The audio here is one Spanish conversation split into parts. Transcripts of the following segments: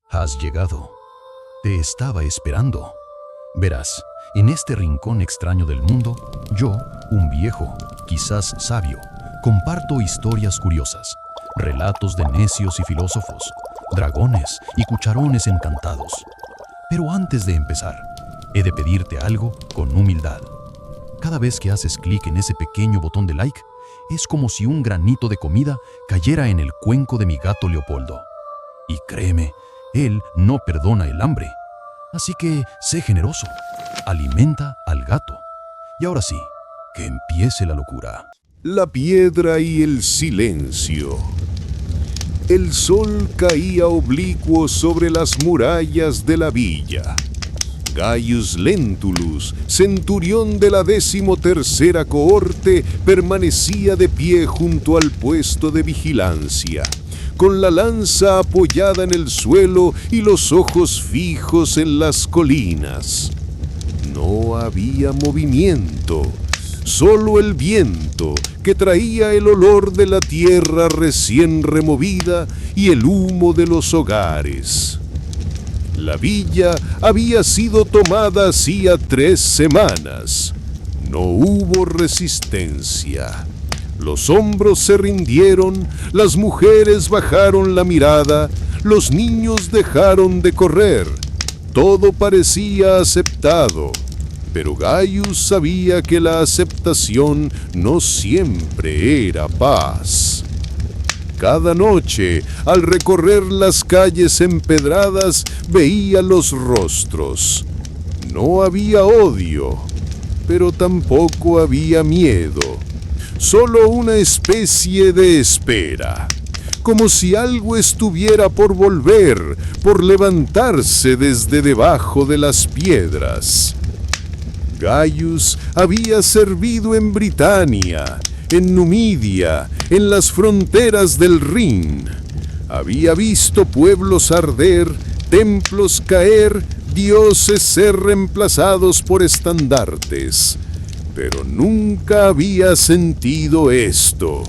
Has llegado. Te estaba esperando. Verás, en este rincón extraño del mundo, yo, un viejo, quizás sabio, comparto historias curiosas, relatos de necios y filósofos, dragones y cucharones encantados. Pero antes de empezar, he de pedirte algo con humildad. Cada vez que haces clic en ese pequeño botón de like, es como si un granito de comida cayera en el cuenco de mi gato Leopoldo. Y créeme, él no perdona el hambre. Así que sé generoso, alimenta al gato. Y ahora sí, que empiece la locura. La piedra y el silencio. El sol caía oblicuo sobre las murallas de la villa. Gaius Lentulus, centurión de la 13ª cohorte, permanecía de pie junto al puesto de vigilancia, con la lanza apoyada en el suelo y los ojos fijos en las colinas. No había movimiento, solo el viento que traía el olor de la tierra recién removida y el humo de los hogares. La villa había sido tomada hacía 3 semanas. No hubo resistencia. Los hombros se rindieron, las mujeres bajaron la mirada, los niños dejaron de correr. Todo parecía aceptado, pero Gaius sabía que la aceptación no siempre era paz. Cada noche, al recorrer las calles empedradas, veía los rostros. No había odio, pero tampoco había miedo. Solo una especie de espera, como si algo estuviera por volver, por levantarse desde debajo de las piedras. Gaius había servido en Britania, en Numidia, en las fronteras del Rin. Había visto pueblos arder, templos caer, dioses ser reemplazados por estandartes. Pero nunca había sentido esto.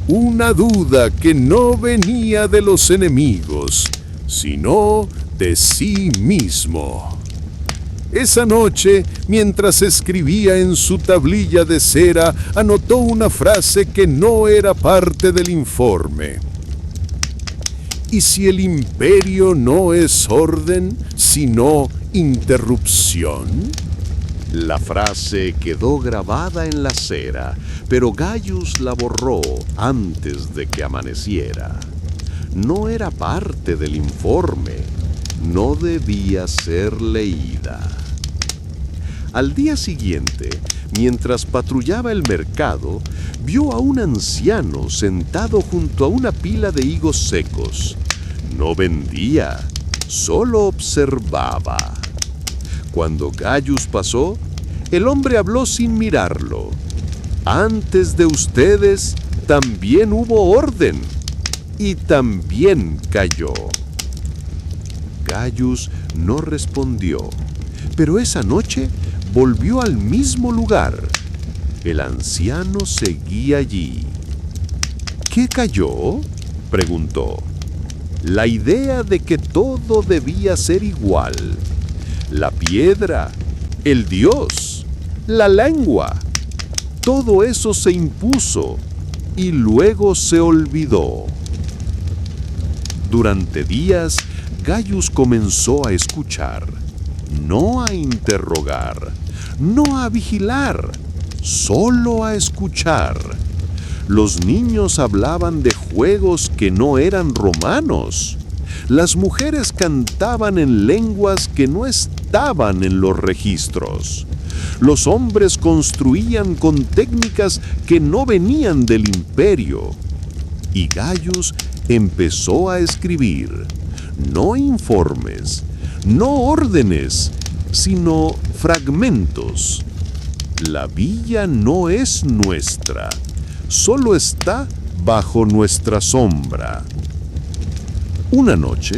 Una duda que no venía de los enemigos, sino de sí mismo. Esa noche, mientras escribía en su tablilla de cera, anotó una frase que no era parte del informe. ¿Y si el imperio no es orden, sino interrupción? La frase quedó grabada en la cera, pero Gaius la borró antes de que amaneciera. No era parte del informe, no debía ser leída. Al día siguiente, mientras patrullaba el mercado, vio a un anciano sentado junto a una pila de higos secos. No vendía, solo observaba. Cuando Gaius pasó, el hombre habló sin mirarlo. Antes de ustedes también hubo orden, y también cayó. Gaius no respondió, pero esa noche volvió al mismo lugar. El anciano seguía allí. ¿Qué cayó?, preguntó. La idea de que todo debía ser igual. La piedra, el dios, la lengua. Todo eso se impuso y luego se olvidó. Durante días, Gaius comenzó a escuchar, no a interrogar, no a vigilar, solo a escuchar. Los niños hablaban de juegos que no eran romanos. Las mujeres cantaban en lenguas que no estaban en los registros. Los hombres construían con técnicas que no venían del imperio. Y Gaius empezó a escribir, no informes, no órdenes, sino fragmentos. La villa no es nuestra, solo está bajo nuestra sombra. Una noche,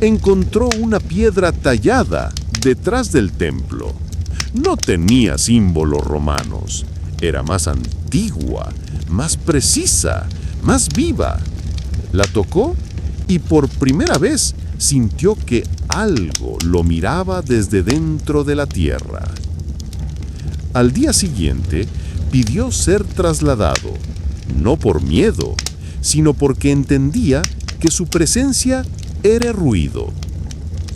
encontró una piedra tallada detrás del templo. No tenía símbolos romanos, era más antigua, más precisa, más viva. La tocó y por primera vez sintió que algo lo miraba desde dentro de la tierra. Al día siguiente, pidió ser trasladado, no por miedo, sino porque entendía que su presencia era ruido.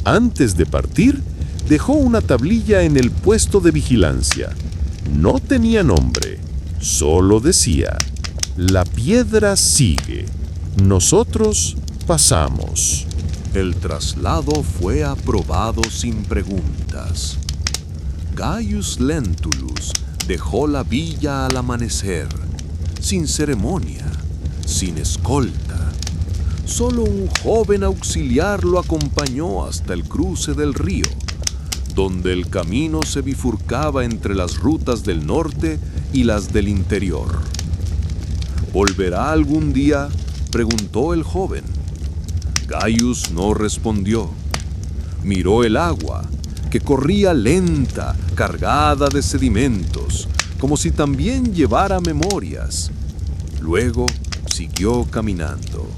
Antes de partir, dejó una tablilla en el puesto de vigilancia. No tenía nombre, solo decía: la piedra sigue, nosotros pasamos. El traslado fue aprobado sin preguntas. Gaius Lentulus dejó la villa al amanecer, sin ceremonia, sin escolta. Solo un joven auxiliar lo acompañó hasta el cruce del río, donde el camino se bifurcaba entre las rutas del norte y las del interior. ¿Volverá algún día?, preguntó el joven. Gaius no respondió. Miró el agua, que corría lenta, cargada de sedimentos, como si también llevara memorias. Luego siguió caminando.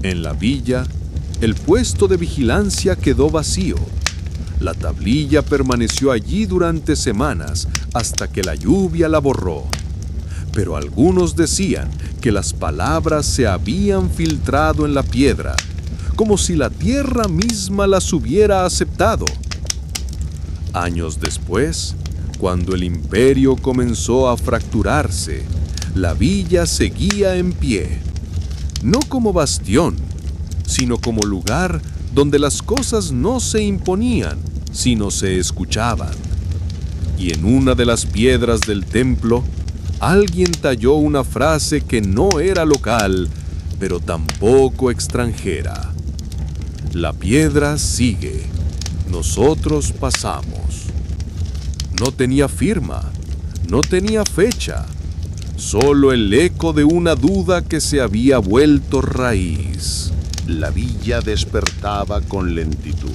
En la villa, el puesto de vigilancia quedó vacío. La tablilla permaneció allí durante semanas hasta que la lluvia la borró. Pero algunos decían que las palabras se habían filtrado en la piedra, como si la tierra misma las hubiera aceptado. Años después, cuando el imperio comenzó a fracturarse, la villa seguía en pie, no como bastión, sino como lugar donde las cosas no se imponían, sino se escuchaban. Y en una de las piedras del templo, alguien talló una frase que no era local, pero tampoco extranjera. La piedra sigue, nosotros pasamos. No tenía firma, no tenía fecha, solo el eco de una duda que se había vuelto raíz. La villa despertaba con lentitud.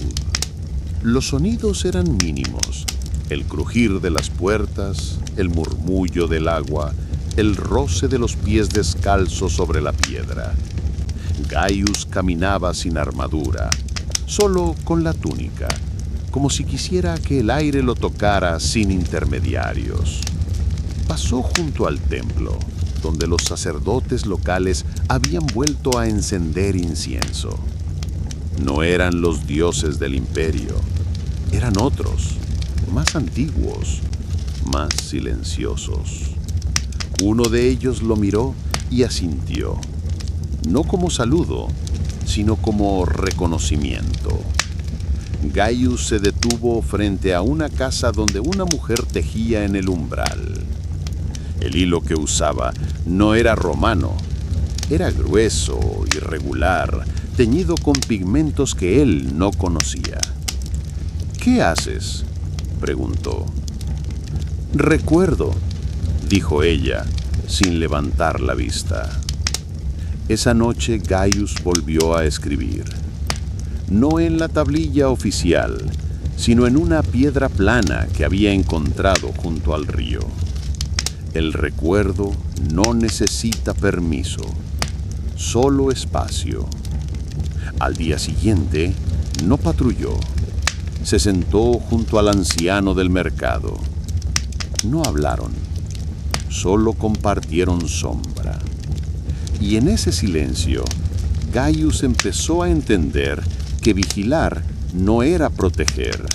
Los sonidos eran mínimos: el crujir de las puertas, el murmullo del agua, el roce de los pies descalzos sobre la piedra. Gaius caminaba sin armadura, solo con la túnica, como si quisiera que el aire lo tocara sin intermediarios. Pasó junto al templo, donde los sacerdotes locales habían vuelto a encender incienso. No eran los dioses del imperio, eran otros, más antiguos, más silenciosos. Uno de ellos lo miró y asintió, no como saludo, sino como reconocimiento. Gaius se detuvo frente a una casa donde una mujer tejía en el umbral. El hilo que usaba no era romano, era grueso, irregular, teñido con pigmentos que él no conocía. ¿Qué haces?, preguntó. Recuerdo, dijo ella, sin levantar la vista. Esa noche Gaius volvió a escribir, no en la tablilla oficial, sino en una piedra plana que había encontrado junto al río. El recuerdo no necesita permiso, solo espacio. Al día siguiente, no patrulló. Se sentó junto al anciano del mercado. No hablaron, solo compartieron sombra. Y en ese silencio, Gaius empezó a entender que vigilar no era proteger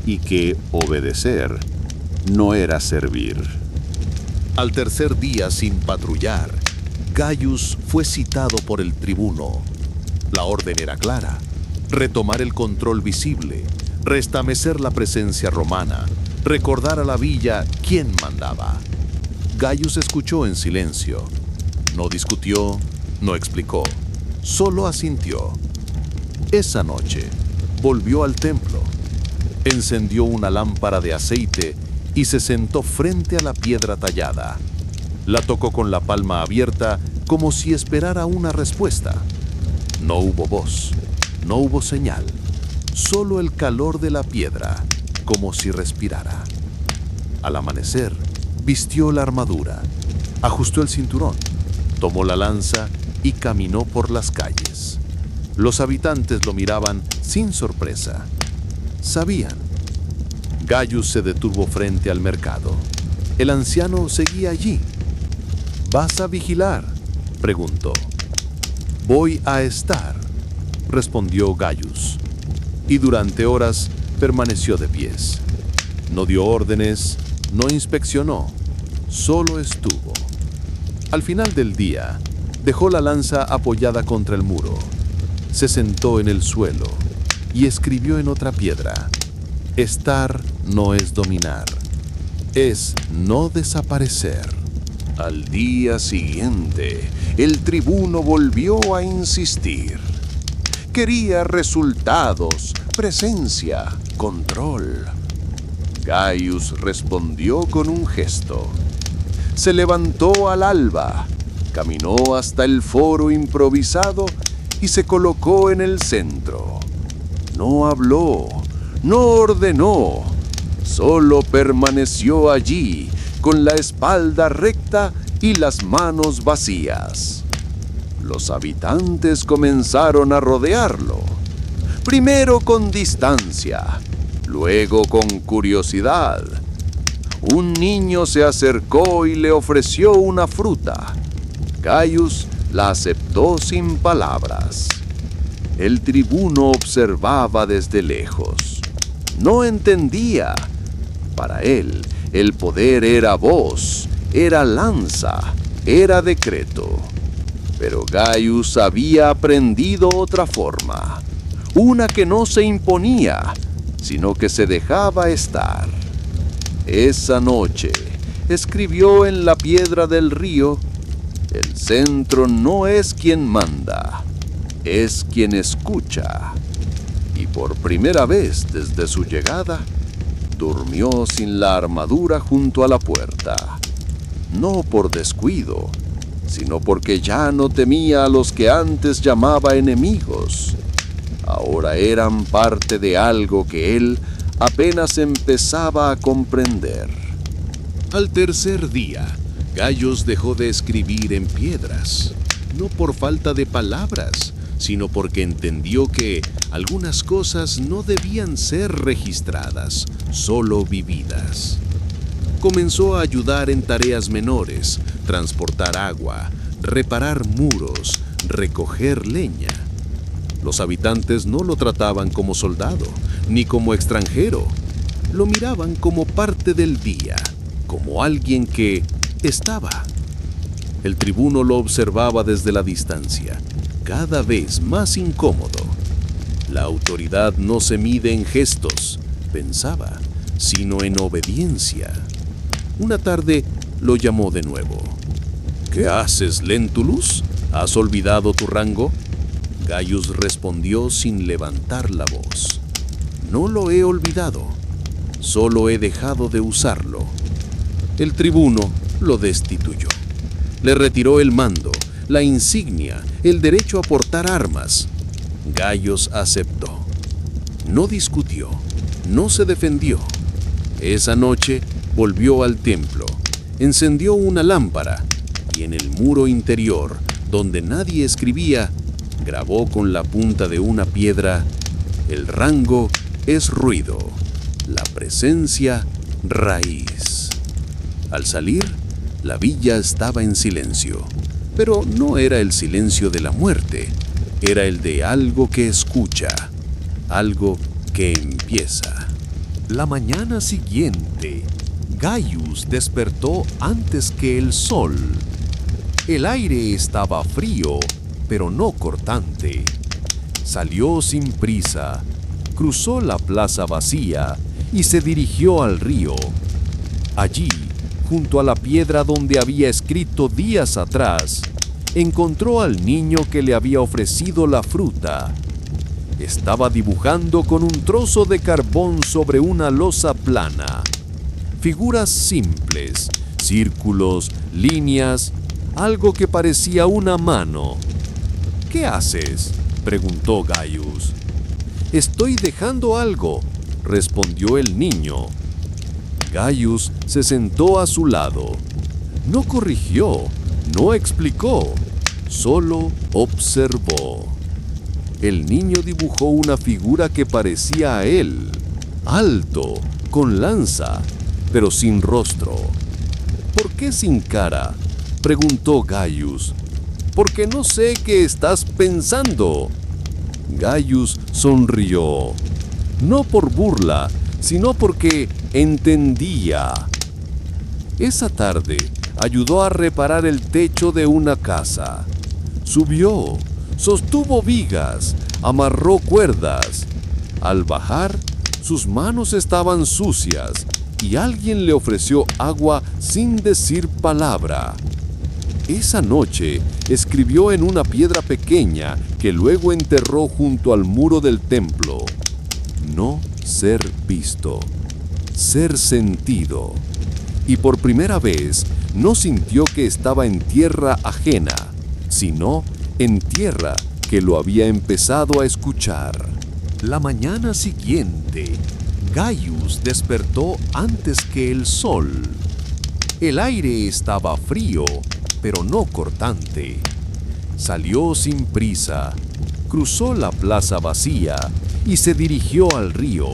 y que obedecer no era servir. Al tercer día sin patrullar, Gaius fue citado por el tribuno. La orden era clara: retomar el control visible, restablecer la presencia romana, recordar a la villa quién mandaba. Gaius escuchó en silencio. No discutió, no explicó, solo asintió. Esa noche, volvió al templo, encendió una lámpara de aceite y se sentó frente a la piedra tallada. La tocó con la palma abierta como si esperara una respuesta. No hubo voz, no hubo señal, solo el calor de la piedra, como si respirara. Al amanecer, vistió la armadura, ajustó el cinturón, tomó la lanza y caminó por las calles. Los habitantes lo miraban sin sorpresa. Sabían. Gaius se detuvo frente al mercado. El anciano seguía allí. ¿Vas a vigilar?, preguntó. Voy a estar, respondió Gaius. Y durante horas permaneció de pies. No dio órdenes, no inspeccionó, solo estuvo. Al final del día, dejó la lanza apoyada contra el muro. Se sentó en el suelo y escribió en otra piedra: estar no es dominar, es no desaparecer. Al día siguiente, el tribuno volvió a insistir. Quería resultados, presencia, control. Gaius respondió con un gesto. Se levantó al alba, caminó hasta el foro improvisado y se colocó en el centro. No habló, no ordenó, solo permaneció allí con la espalda recta y las manos vacías. Los habitantes comenzaron a rodearlo, primero con distancia, luego con curiosidad. Un niño se acercó y le ofreció una fruta. Gaius la aceptó sin palabras. El tribuno observaba desde lejos. No entendía. Para él, el poder era voz, era lanza, era decreto. Pero Gaius había aprendido otra forma, una que no se imponía, sino que se dejaba estar. Esa noche, escribió en la piedra del río: el centro no es quien manda, es quien escucha. Y por primera vez desde su llegada, durmió sin la armadura junto a la puerta. No por descuido, sino porque ya no temía a los que antes llamaba enemigos. Ahora eran parte de algo que él apenas empezaba a comprender. Al tercer día, Gaius dejó de escribir en piedras, no por falta de palabras, sino porque entendió que algunas cosas no debían ser registradas, solo vividas. Comenzó a ayudar en tareas menores, transportar agua, reparar muros, recoger leña. Los habitantes no lo trataban como soldado, ni como extranjero. Lo miraban como parte del día, como alguien que estaba. El tribuno lo observaba desde la distancia, cada vez más incómodo. La autoridad no se mide en gestos, pensaba, sino en obediencia. Una tarde lo llamó de nuevo. ¿Qué haces, Lentulus? ¿Has olvidado tu rango? Gaius respondió sin levantar la voz. No lo he olvidado, solo he dejado de usarlo. El tribuno lo destituyó. Le retiró el mando, la insignia, el derecho a portar armas. Gaius aceptó. No discutió, no se defendió. Esa noche volvió al templo, encendió una lámpara y en el muro interior, donde nadie escribía, grabó con la punta de una piedra: el rango es ruido, la presencia raíz. Al salir, la villa estaba en silencio, pero no era el silencio de la muerte, era el de algo que escucha, algo que empieza. La mañana siguiente, Gaius despertó antes que el sol. El aire estaba frío, pero no cortante. Salió sin prisa, cruzó la plaza vacía y se dirigió al río. Allí, junto a la piedra donde había escrito días atrás, encontró al niño que le había ofrecido la fruta. Estaba dibujando con un trozo de carbón sobre una losa plana. Figuras simples, círculos, líneas, algo que parecía una mano. ¿Qué haces?, preguntó Gaius. Estoy dejando algo, respondió el niño. Gaius se sentó a su lado. No corrigió, no explicó, solo observó. El niño dibujó una figura que parecía a él, alto, con lanza, pero sin rostro. ¿Por qué sin cara?, preguntó Gaius. «Porque no sé qué estás pensando». Gaius sonrió, no por burla, sino porque entendía. Esa tarde ayudó a reparar el techo de una casa. Subió, sostuvo vigas, amarró cuerdas. Al bajar, sus manos estaban sucias y alguien le ofreció agua sin decir palabra. Esa noche escribió en una piedra pequeña que luego enterró junto al muro del templo: no ser visto, ser sentido. Y por primera vez no sintió que estaba en tierra ajena, sino en tierra que lo había empezado a escuchar. La mañana siguiente, Gaius despertó antes que el sol. El aire estaba frío, pero no cortante. Salió sin prisa, cruzó la plaza vacía y se dirigió al río.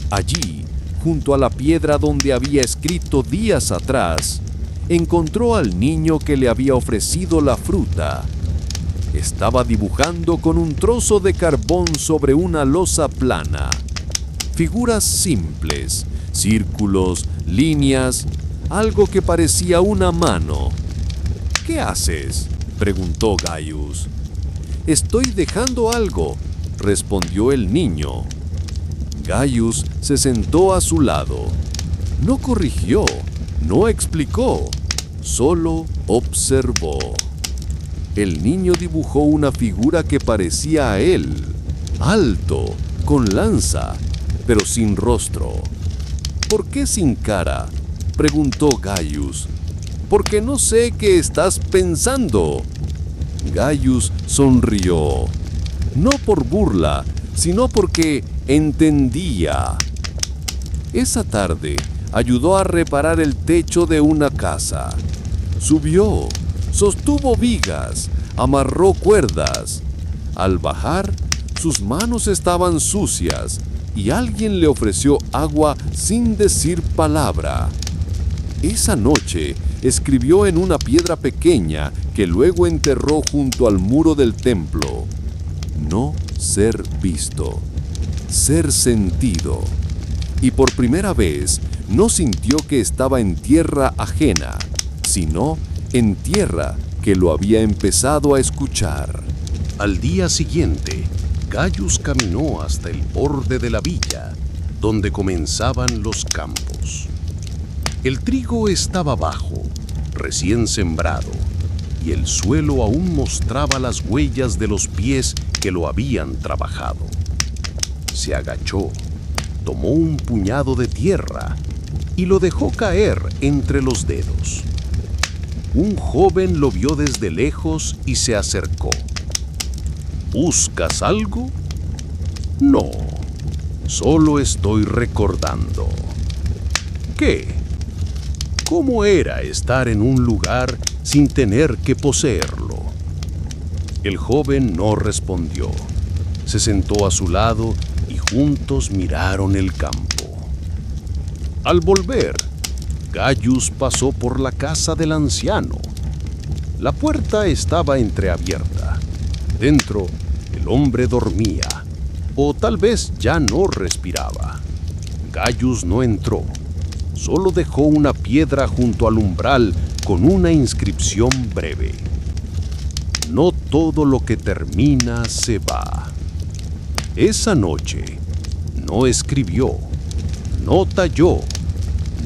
Allí, junto a la piedra donde había escrito días atrás, encontró al niño que le había ofrecido la fruta. Estaba dibujando con un trozo de carbón sobre una losa plana. Figuras simples, círculos, líneas, algo que parecía una mano. «¿Qué haces?», preguntó Gaius. «Estoy dejando algo», respondió el niño. Gaius se sentó a su lado. No corrigió, no explicó, solo observó. El niño dibujó una figura que parecía a él, alto, con lanza, pero sin rostro. «¿Por qué sin cara?», preguntó Gaius. «Porque no sé qué estás pensando». Gaius sonrió, no por burla, sino porque entendía. Esa tarde ayudó a reparar el techo de una casa. Subió, sostuvo vigas, amarró cuerdas. Al bajar, sus manos estaban sucias y alguien le ofreció agua sin decir palabra. Esa noche escribió en una piedra pequeña que luego enterró junto al muro del templo: no ser visto, ser sentido. Y por primera vez no sintió que estaba en tierra ajena, sino en tierra que lo había empezado a escuchar. Al día siguiente, Gaius caminó hasta el borde de la villa, donde comenzaban los campos. El trigo estaba bajo, recién sembrado, y el suelo aún mostraba las huellas de los pies que lo habían trabajado. Se agachó, tomó un puñado de tierra y lo dejó caer entre los dedos. Un joven lo vio desde lejos y se acercó. ¿Buscas algo? No, solo estoy recordando. ¿Qué? ¿Cómo era estar en un lugar sin tener que poseerlo? El joven no respondió. Se sentó a su lado y juntos miraron el campo. Al volver, Gaius pasó por la casa del anciano. La puerta estaba entreabierta. Dentro, el hombre dormía, o tal vez ya no respiraba. Gaius no entró. Solo dejó una piedra junto al umbral con una inscripción breve: no todo lo que termina se va. Esa noche no escribió, no talló,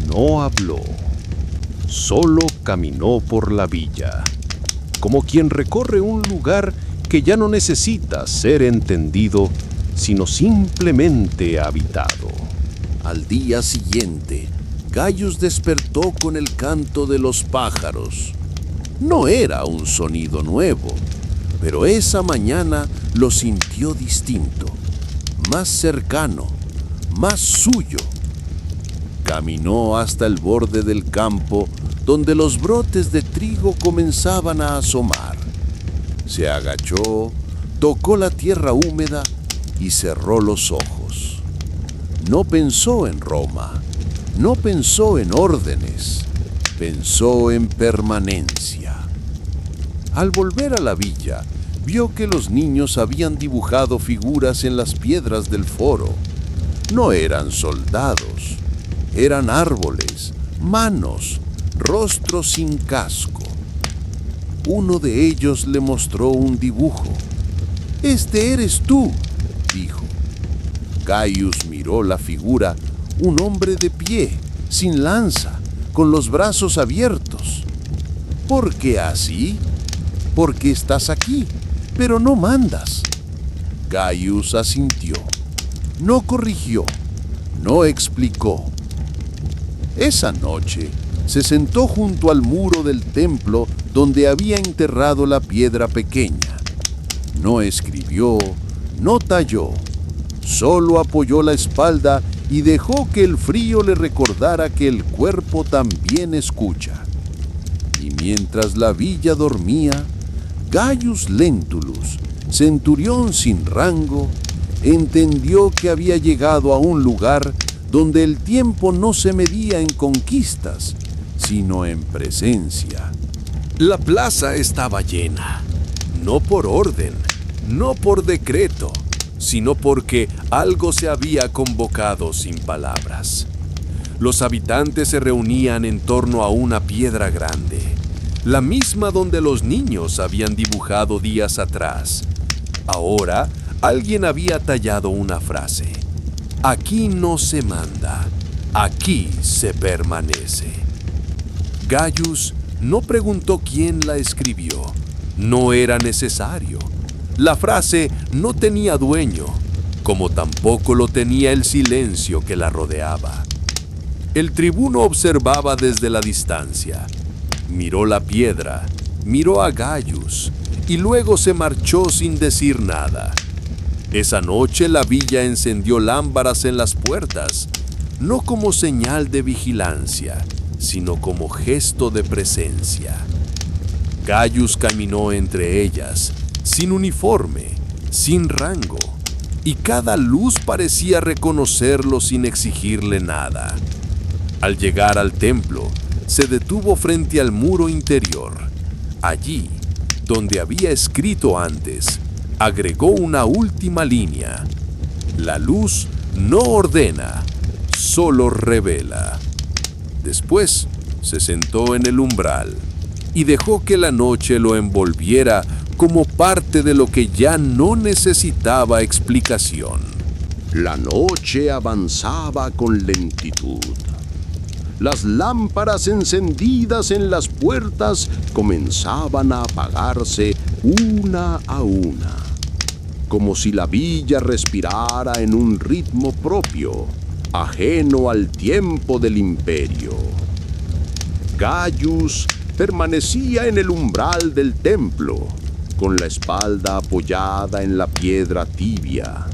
no habló. Solo caminó por la villa, como quien recorre un lugar que ya no necesita ser entendido, sino simplemente habitado. Al día siguiente, Gaius despertó con el canto de los pájaros. No era un sonido nuevo, pero esa mañana lo sintió distinto, más cercano, más suyo. Caminó hasta el borde del campo donde los brotes de trigo comenzaban a asomar. Se agachó, tocó la tierra húmeda y cerró los ojos. No pensó en Roma, no pensó en órdenes, pensó en permanencia. Al volver a la villa, vio que los niños habían dibujado figuras en las piedras del foro. No eran soldados, eran árboles, manos, rostros sin casco. Uno de ellos le mostró un dibujo. «Este eres tú», dijo. Gaius miró la figura, un hombre de pie, sin lanza, con los brazos abiertos. «¿Por qué así? Porque estás aquí, pero no mandas». Gaius asintió. No corrigió, no explicó. Esa noche se sentó junto al muro del templo donde había enterrado la piedra pequeña. No escribió, no talló, solo apoyó la espalda y dejó que el frío le recordara que el cuerpo también escucha. Y mientras la villa dormía, Gaius Lentulus, centurión sin rango, entendió que había llegado a un lugar donde el tiempo no se medía en conquistas, sino en presencia. La plaza estaba llena, no por orden, no por decreto, sino porque algo se había convocado sin palabras. Los habitantes se reunían en torno a una piedra grande, la misma donde los niños habían dibujado días atrás. Ahora, alguien había tallado una frase: «Aquí no se manda, aquí se permanece». Gaius no preguntó quién la escribió. No era necesario. La frase no tenía dueño, como tampoco lo tenía el silencio que la rodeaba. El tribuno observaba desde la distancia. Miró la piedra, miró a Gaius y luego se marchó sin decir nada. Esa noche la villa encendió lámparas en las puertas, no como señal de vigilancia, sino como gesto de presencia. Gaius caminó entre ellas, sin uniforme, sin rango, y cada luz parecía reconocerlo sin exigirle nada. Al llegar al templo, se detuvo frente al muro interior. Allí, donde había escrito antes, agregó una última línea: «La luz no ordena, solo revela». Después se sentó en el umbral y dejó que la noche lo envolviera como parte de lo que ya no necesitaba explicación. La noche avanzaba con lentitud. Las lámparas encendidas en las puertas comenzaban a apagarse una a una, como si la villa respirara en un ritmo propio, ajeno al tiempo del imperio. Gaius permanecía en el umbral del templo, con la espalda apoyada en la piedra tibia,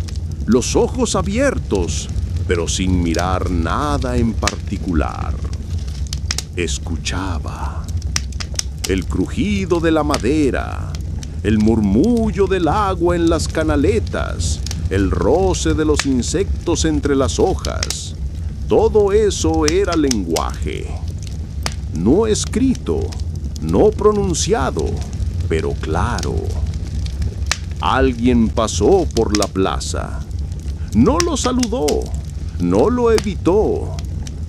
los ojos abiertos, pero sin mirar nada en particular. Escuchaba el crujido de la madera, el murmullo del agua en las canaletas, el roce de los insectos entre las hojas. Todo eso era lenguaje. No escrito, no pronunciado, pero claro. Alguien pasó por la plaza. No lo saludó, no lo evitó,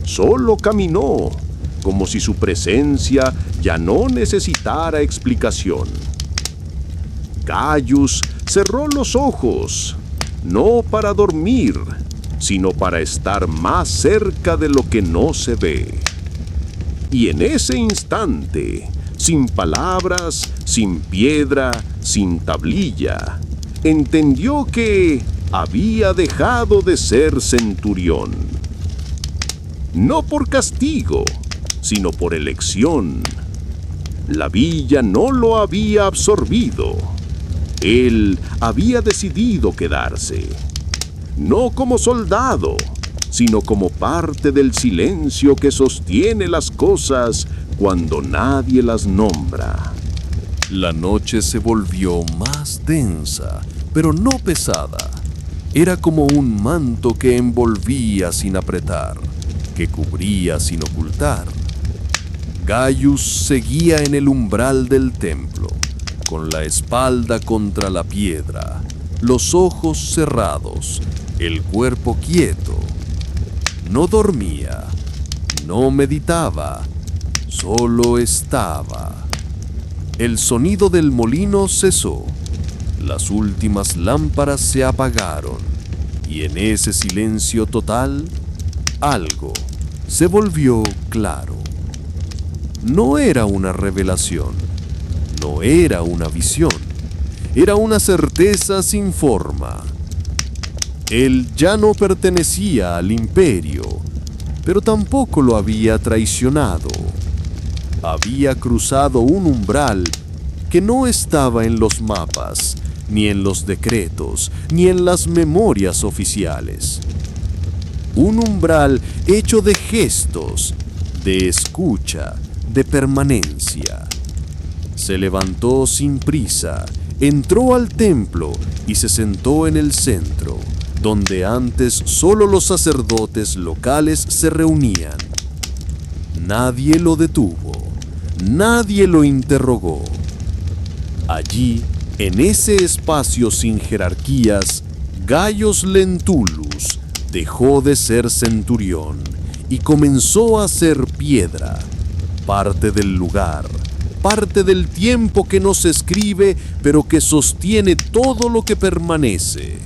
solo caminó, como si su presencia ya no necesitara explicación. Gaius cerró los ojos, no para dormir, sino para estar más cerca de lo que no se ve. Y en ese instante, sin palabras, sin piedra, sin tablilla, entendió que había dejado de ser centurión. No por castigo, sino por elección. La villa no lo había absorbido. Él había decidido quedarse. No como soldado, sino como parte del silencio que sostiene las cosas cuando nadie las nombra. La noche se volvió más densa, pero no pesada. Era como un manto que envolvía sin apretar, que cubría sin ocultar. Gaius seguía en el umbral del templo, con la espalda contra la piedra, los ojos cerrados, el cuerpo quieto. No dormía, no meditaba, solo estaba. El sonido del molino cesó, las últimas lámparas se apagaron, y en ese silencio total, algo se volvió claro. No era una revelación, no era una visión, era una certeza sin forma. Él ya no pertenecía al imperio, pero tampoco lo había traicionado. Había cruzado un umbral que no estaba en los mapas, ni en los decretos, ni en las memorias oficiales. Un umbral hecho de gestos, de escucha, de permanencia. Se levantó sin prisa, entró al templo y se sentó en el centro, donde antes solo los sacerdotes locales se reunían. Nadie lo detuvo, nadie lo interrogó. Allí, en ese espacio sin jerarquías, Gaius Lentulus dejó de ser centurión y comenzó a ser piedra, parte del lugar, parte del tiempo que no se escribe, pero que sostiene todo lo que permanece.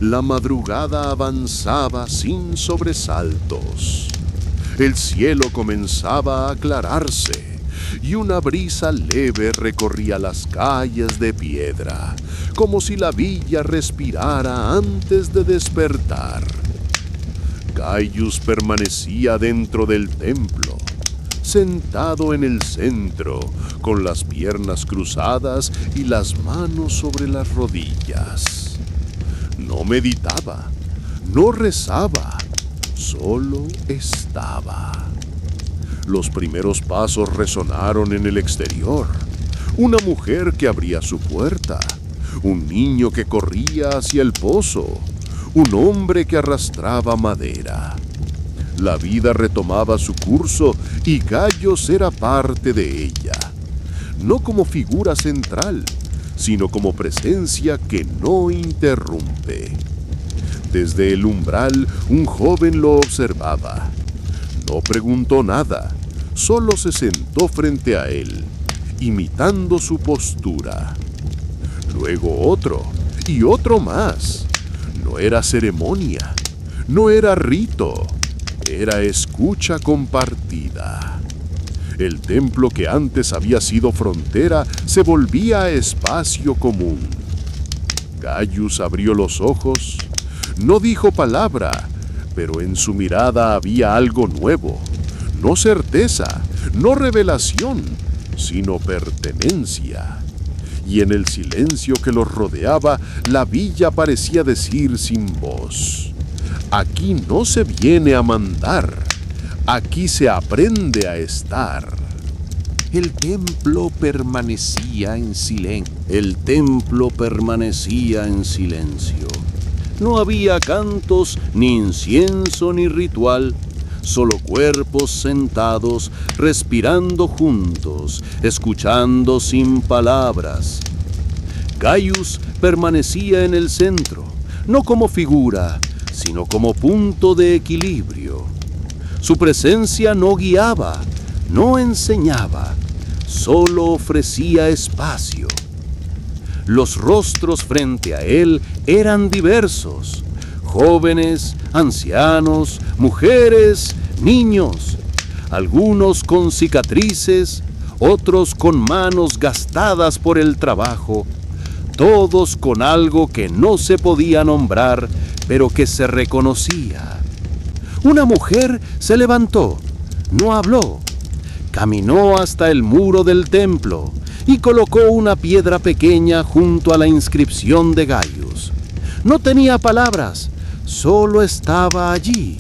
La madrugada avanzaba sin sobresaltos. El cielo comenzaba a aclararse y una brisa leve recorría las calles de piedra, como si la villa respirara antes de despertar. Gaius permanecía dentro del templo, sentado en el centro, con las piernas cruzadas y las manos sobre las rodillas. No meditaba, no rezaba, solo estaba. Los primeros pasos resonaron en el exterior. Una mujer que abría su puerta, un niño que corría hacia el pozo, un hombre que arrastraba madera. La vida retomaba su curso y Gaius era parte de ella, no como figura central, sino como presencia que no interrumpe. Desde el umbral, un joven lo observaba. No preguntó nada, solo se sentó frente a él, imitando su postura. Luego otro, y otro más. No era ceremonia, no era rito, era escucha compartida. El templo que antes había sido frontera se volvía espacio común. Gaius abrió los ojos, no dijo palabra, pero en su mirada había algo nuevo, no certeza, no revelación, sino pertenencia. Y en el silencio que los rodeaba, la villa parecía decir sin voz: aquí no se viene a mandar, aquí se aprende a estar. El templo permanecía en silencio. El templo permanecía en silencio. No había cantos, ni incienso, ni ritual. Solo cuerpos sentados, respirando juntos, escuchando sin palabras. Gaius permanecía en el centro, no como figura, sino como punto de equilibrio. Su presencia no guiaba, no enseñaba, solo ofrecía espacio. Los rostros frente a él eran diversos: jóvenes, ancianos, mujeres, niños, algunos con cicatrices, otros con manos gastadas por el trabajo, todos con algo que no se podía nombrar, pero que se reconocía. Una mujer se levantó, no habló, caminó hasta el muro del templo y colocó una piedra pequeña junto a la inscripción de Gaius. No tenía palabras, solo estaba allí.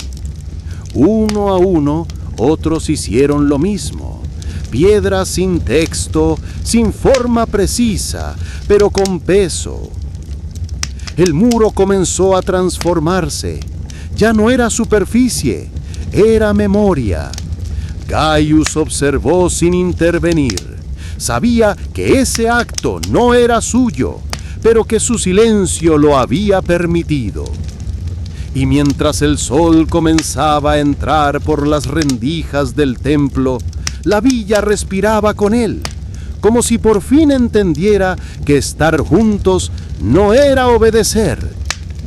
Uno a uno, otros hicieron lo mismo. piedras sin texto, sin forma precisa, pero con peso. El muro comenzó a transformarse. Ya no era superficie, era memoria. Gaius observó sin intervenir. Sabía que ese acto no era suyo, pero que su silencio lo había permitido. Y mientras el sol comenzaba a entrar por las rendijas del templo, la villa respiraba con él, como si por fin entendiera que estar juntos no era obedecer,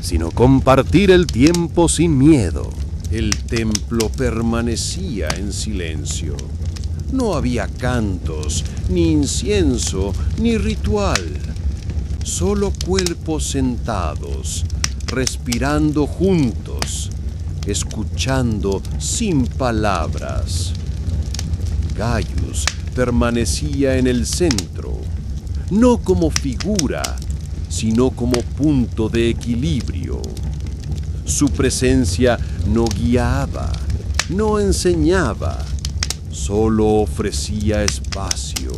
sino compartir el tiempo sin miedo. El templo permanecía en silencio. No había cantos, ni incienso, ni ritual. Solo cuerpos sentados, respirando juntos, escuchando sin palabras. Gaius permanecía en el centro, no como figura, sino como punto de equilibrio. Su presencia no guiaba, no enseñaba, solo ofrecía espacio.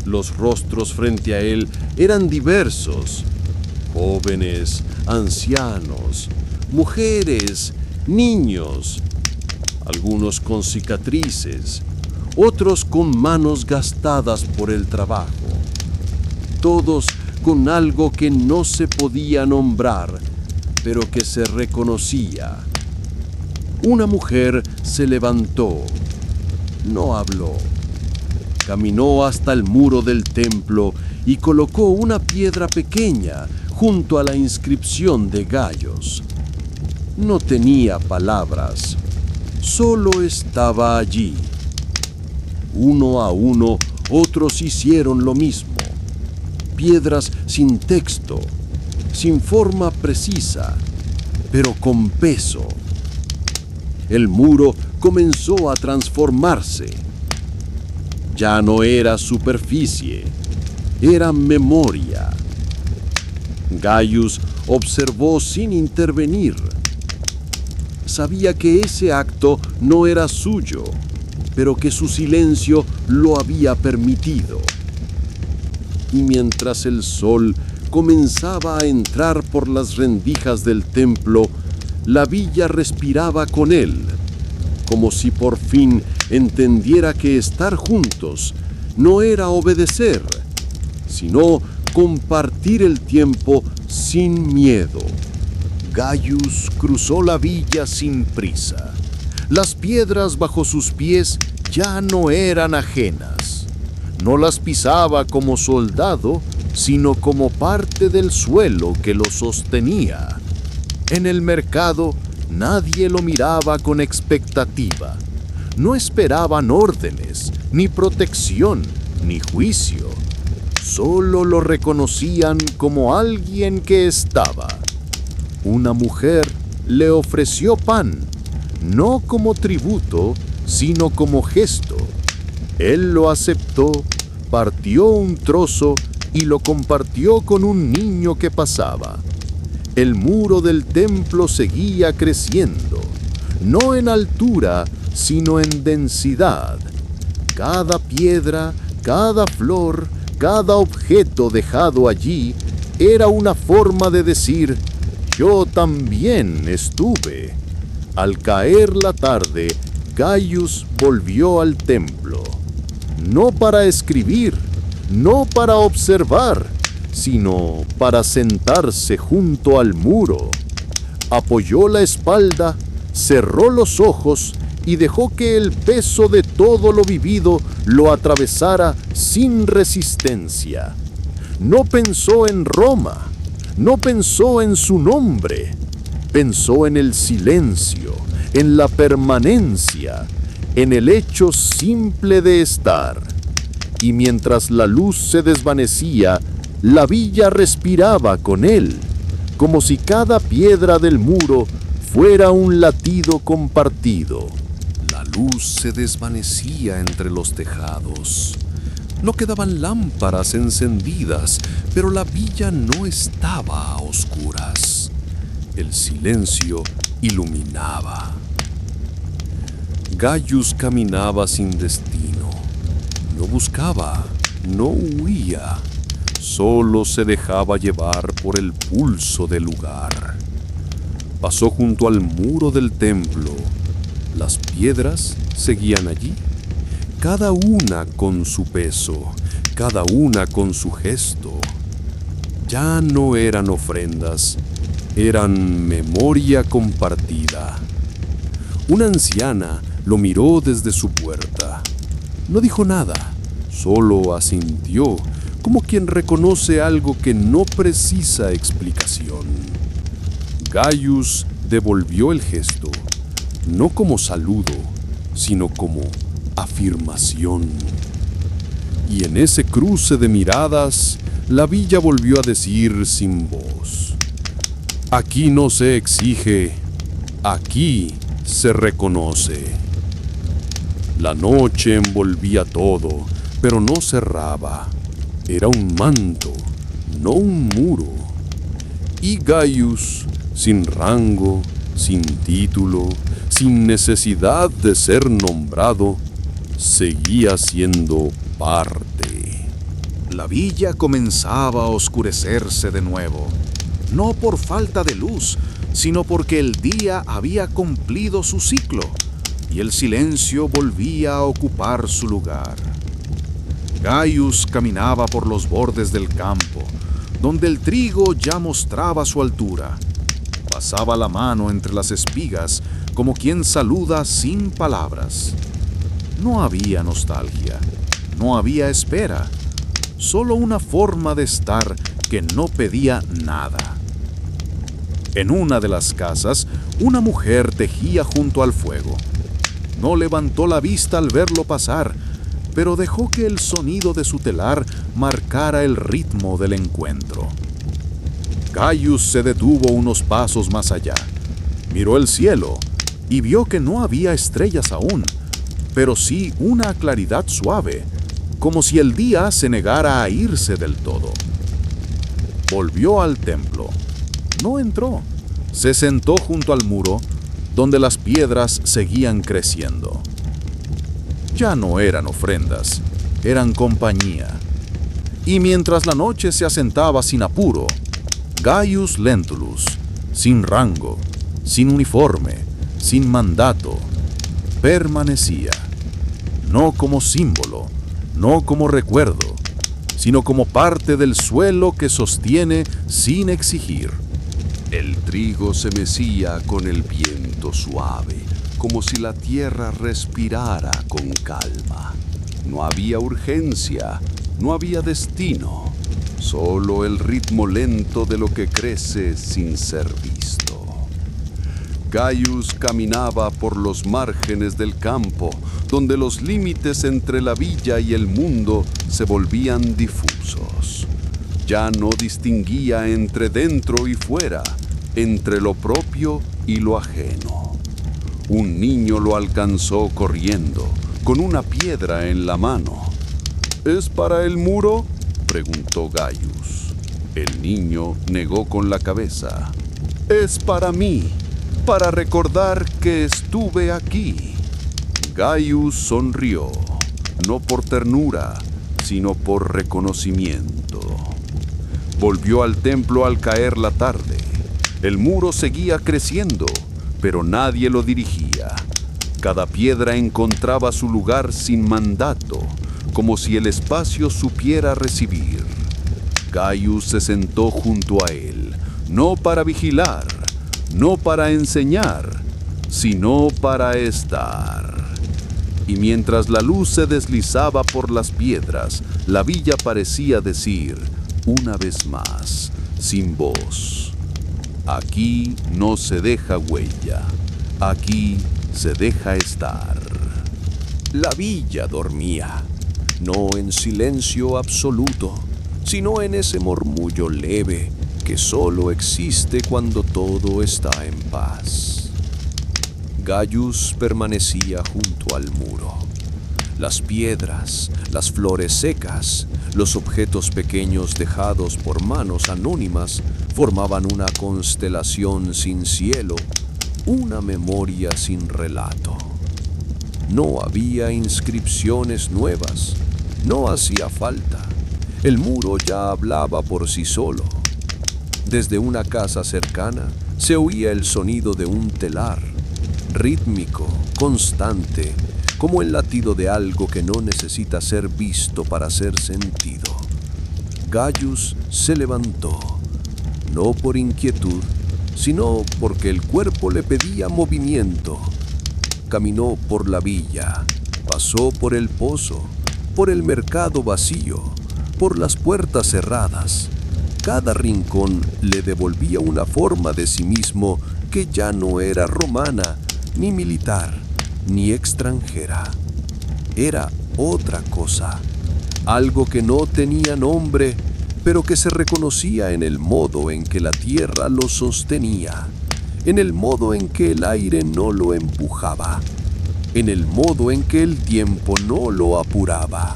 Los rostros frente a él eran diversos: jóvenes, ancianos, mujeres, niños, algunos con cicatrices, otros con manos gastadas por el trabajo, todos con algo que no se podía nombrar, pero que se reconocía. Una mujer se levantó, no habló. Caminó hasta el muro del templo y colocó una piedra pequeña junto a la inscripción de Gaius. No tenía palabras, solo estaba allí. Uno a uno, otros hicieron lo mismo. Piedras sin texto, sin forma precisa, pero con peso. El muro comenzó a transformarse. Ya no era superficie, era memoria. Gaius observó sin intervenir. Sabía que ese acto no era suyo, pero que su silencio lo había permitido. Y mientras el sol comenzaba a entrar por las rendijas del templo, la villa respiraba con él, como si por fin entendiera que estar juntos no era obedecer, sino compartir el tiempo sin miedo. Gaius cruzó la villa sin prisa. Las piedras bajo sus pies ya no eran ajenas. No las pisaba como soldado, sino como parte del suelo que lo sostenía. En el mercado nadie lo miraba con expectativa. No esperaban órdenes, ni protección, ni juicio. Solo lo reconocían como alguien que estaba. Una mujer le ofreció pan, no como tributo, sino como gesto. Él lo aceptó, partió un trozo y lo compartió con un niño que pasaba. El muro del templo seguía creciendo, no en altura, sino en densidad. Cada piedra, cada flor, cada objeto dejado allí era una forma de decir: yo también estuve. Al caer la tarde, Gaius volvió al templo, no para escribir, no para observar, sino para sentarse junto al muro. Apoyó la espalda, cerró los ojos y dejó que el peso de todo lo vivido lo atravesara sin resistencia. No pensó en Roma, no pensó en su nombre, pensó en el silencio, en la permanencia, en el hecho simple de estar. Y mientras la luz se desvanecía, la villa respiraba con él, como si cada piedra del muro fuera un latido compartido. La luz se desvanecía entre los tejados. No quedaban lámparas encendidas, pero la villa no estaba a oscuras. El silencio iluminaba. Gaius caminaba sin destino. No buscaba, no huía, solo se dejaba llevar por el pulso del lugar. Pasó junto al muro del templo. Las piedras seguían allí, cada una con su peso, cada una con su gesto. Ya no eran ofrendas, eran memoria compartida. Una anciana lo miró desde su puerta. No dijo nada, solo asintió, como quien reconoce algo que no precisa explicación. Gaius devolvió el gesto, no como saludo, sino como afirmación. Y en ese cruce de miradas, la villa volvió a decir sin voz: aquí no se exige, aquí se reconoce. La noche envolvía todo, pero no cerraba. Era un manto, no un muro. Y Gaius, sin rango, sin título, sin necesidad de ser nombrado, seguía siendo parte. La villa comenzaba a oscurecerse de nuevo, no por falta de luz, sino porque el día había cumplido su ciclo y el silencio volvía a ocupar su lugar. Gaius caminaba por los bordes del campo, donde el trigo ya mostraba su altura. Pasaba la mano entre las espigas como quien saluda sin palabras. No había nostalgia, no había espera, solo una forma de estar que no pedía nada. En una de las casas, una mujer tejía junto al fuego. No levantó la vista al verlo pasar, pero dejó que el sonido de su telar marcara el ritmo del encuentro. Gaius se detuvo unos pasos más allá. Miró el cielo y vio que no había estrellas aún, pero sí una claridad suave, como si el día se negara a irse del todo. Volvió al templo. No entró. Se sentó junto al muro, donde las piedras seguían creciendo. Ya no eran ofrendas, eran compañía. Y mientras la noche se asentaba sin apuro, Gaius Lentulus, sin rango, sin uniforme, sin mandato, permanecía, no como símbolo, no como recuerdo, sino como parte del suelo que sostiene sin exigir. El trigo se mecía con el viento suave, como si la tierra respirara con calma. No había urgencia, no había destino, solo el ritmo lento de lo que crece sin ser visto. Gaius caminaba por los márgenes del campo, donde los límites entre la villa y el mundo se volvían difusos. Ya no distinguía entre dentro y fuera, entre lo propio y lo ajeno. Un niño lo alcanzó corriendo, con una piedra en la mano. ¿Es para el muro?, preguntó Gaius. El niño negó con la cabeza. Es para mí, para recordar que estuve aquí. Gaius sonrió, no por ternura, sino por reconocimiento. Volvió al templo al caer la tarde. El muro seguía creciendo, pero nadie lo dirigía. Cada piedra encontraba su lugar sin mandato, como si el espacio supiera recibir. Gaius se sentó junto a él, no para vigilar, no para enseñar, sino para estar. Y mientras la luz se deslizaba por las piedras, la villa parecía decir, una vez más, sin voz: aquí no se deja huella, aquí se deja estar. La villa dormía, no en silencio absoluto, sino en ese murmullo leve que solo existe cuando todo está en paz. Gaius permanecía junto al muro. Las piedras, las flores secas, los objetos pequeños dejados por manos anónimas formaban una constelación sin cielo, una memoria sin relato. No había inscripciones nuevas, No hacía falta. El muro ya hablaba por sí solo. Desde una casa cercana se oía el sonido de un telar, rítmico, constante, como el latido de algo que no necesita ser visto para ser sentido. Gaius se levantó, no por inquietud, sino porque el cuerpo le pedía movimiento. Caminó por la villa, pasó por el pozo, por el mercado vacío, por las puertas cerradas. Cada rincón le devolvía una forma de sí mismo que ya no era romana, ni militar, ni extranjera. Era otra cosa, algo que no tenía nombre, pero que se reconocía en el modo en que la tierra lo sostenía, en el modo en que el aire no lo empujaba, en el modo en que el tiempo no lo apuraba.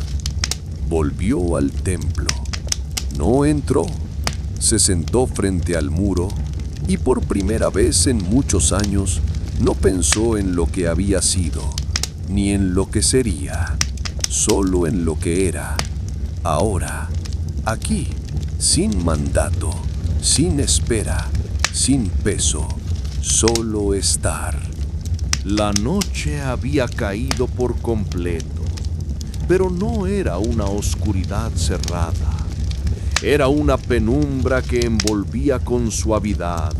Volvió al templo. No entró. Se sentó frente al muro y por primera vez en muchos años no pensó en lo que había sido, ni en lo que sería, solo en lo que era. Ahora, aquí, sin mandato, sin espera, sin peso, solo estar. La noche había caído por completo, pero no era una oscuridad cerrada. Era una penumbra que envolvía con suavidad,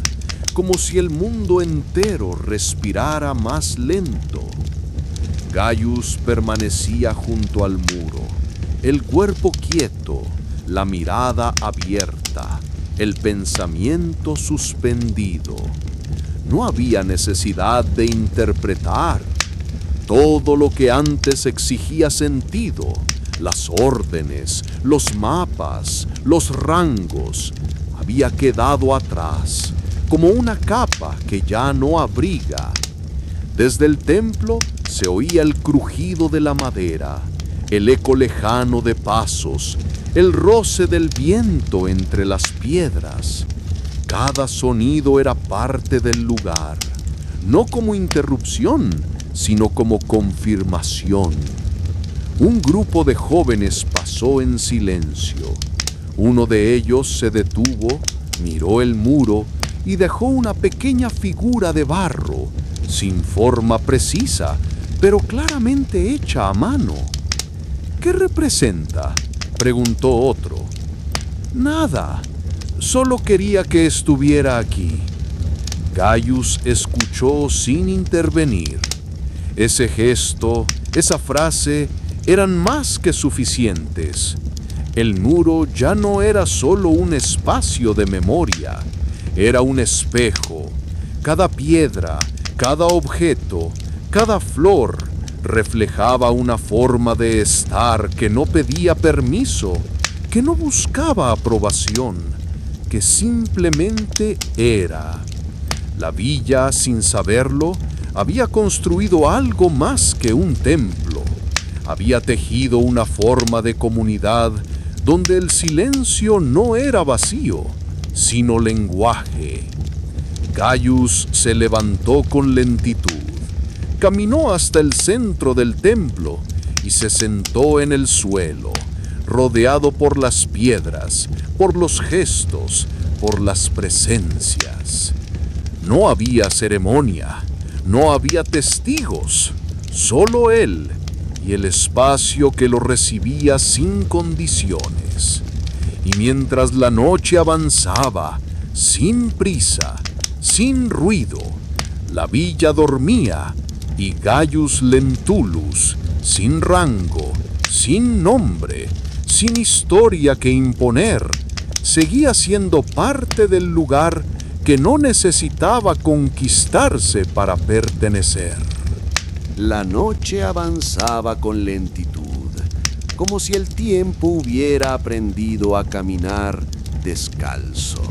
como si el mundo entero respirara más lento. Gaius permanecía junto al muro, el cuerpo quieto, la mirada abierta, el pensamiento suspendido. No había necesidad de interpretar. Todo lo que antes exigía sentido, las órdenes, los mapas, los rangos, había quedado atrás, como una capa que ya no abriga. Desde el templo se oía el crujido de la madera, el eco lejano de pasos, el roce del viento entre las piedras. Cada sonido era parte del lugar, no como interrupción, sino como confirmación. Un grupo de jóvenes pasó en silencio. Uno de ellos se detuvo, miró el muro y dejó una pequeña figura de barro, sin forma precisa, pero claramente hecha a mano. ¿Qué representa?, preguntó otro. Nada, solo quería que estuviera aquí. Gaius escuchó sin intervenir. Ese gesto, esa frase, eran más que suficientes. El muro ya no era solo un espacio de memoria, era un espejo. Cada piedra, cada objeto, cada flor reflejaba una forma de estar que no pedía permiso, que no buscaba aprobación, que simplemente era. La villa, sin saberlo, había construido algo más que un templo. Había tejido una forma de comunidad donde el silencio no era vacío, sino lenguaje. Gaius se levantó con lentitud, caminó hasta el centro del templo y se sentó en el suelo, rodeado por las piedras, por los gestos, por las presencias. No había ceremonia, no había testigos, solo él y el espacio que lo recibía sin condiciones. Y mientras la noche avanzaba, sin prisa, sin ruido, la villa dormía y Gaius Lentulus, sin rango, sin nombre, sin historia que imponer, seguía siendo parte del lugar que no necesitaba conquistarse para pertenecer. La noche avanzaba con lentitud, como si el tiempo hubiera aprendido a caminar descalzo.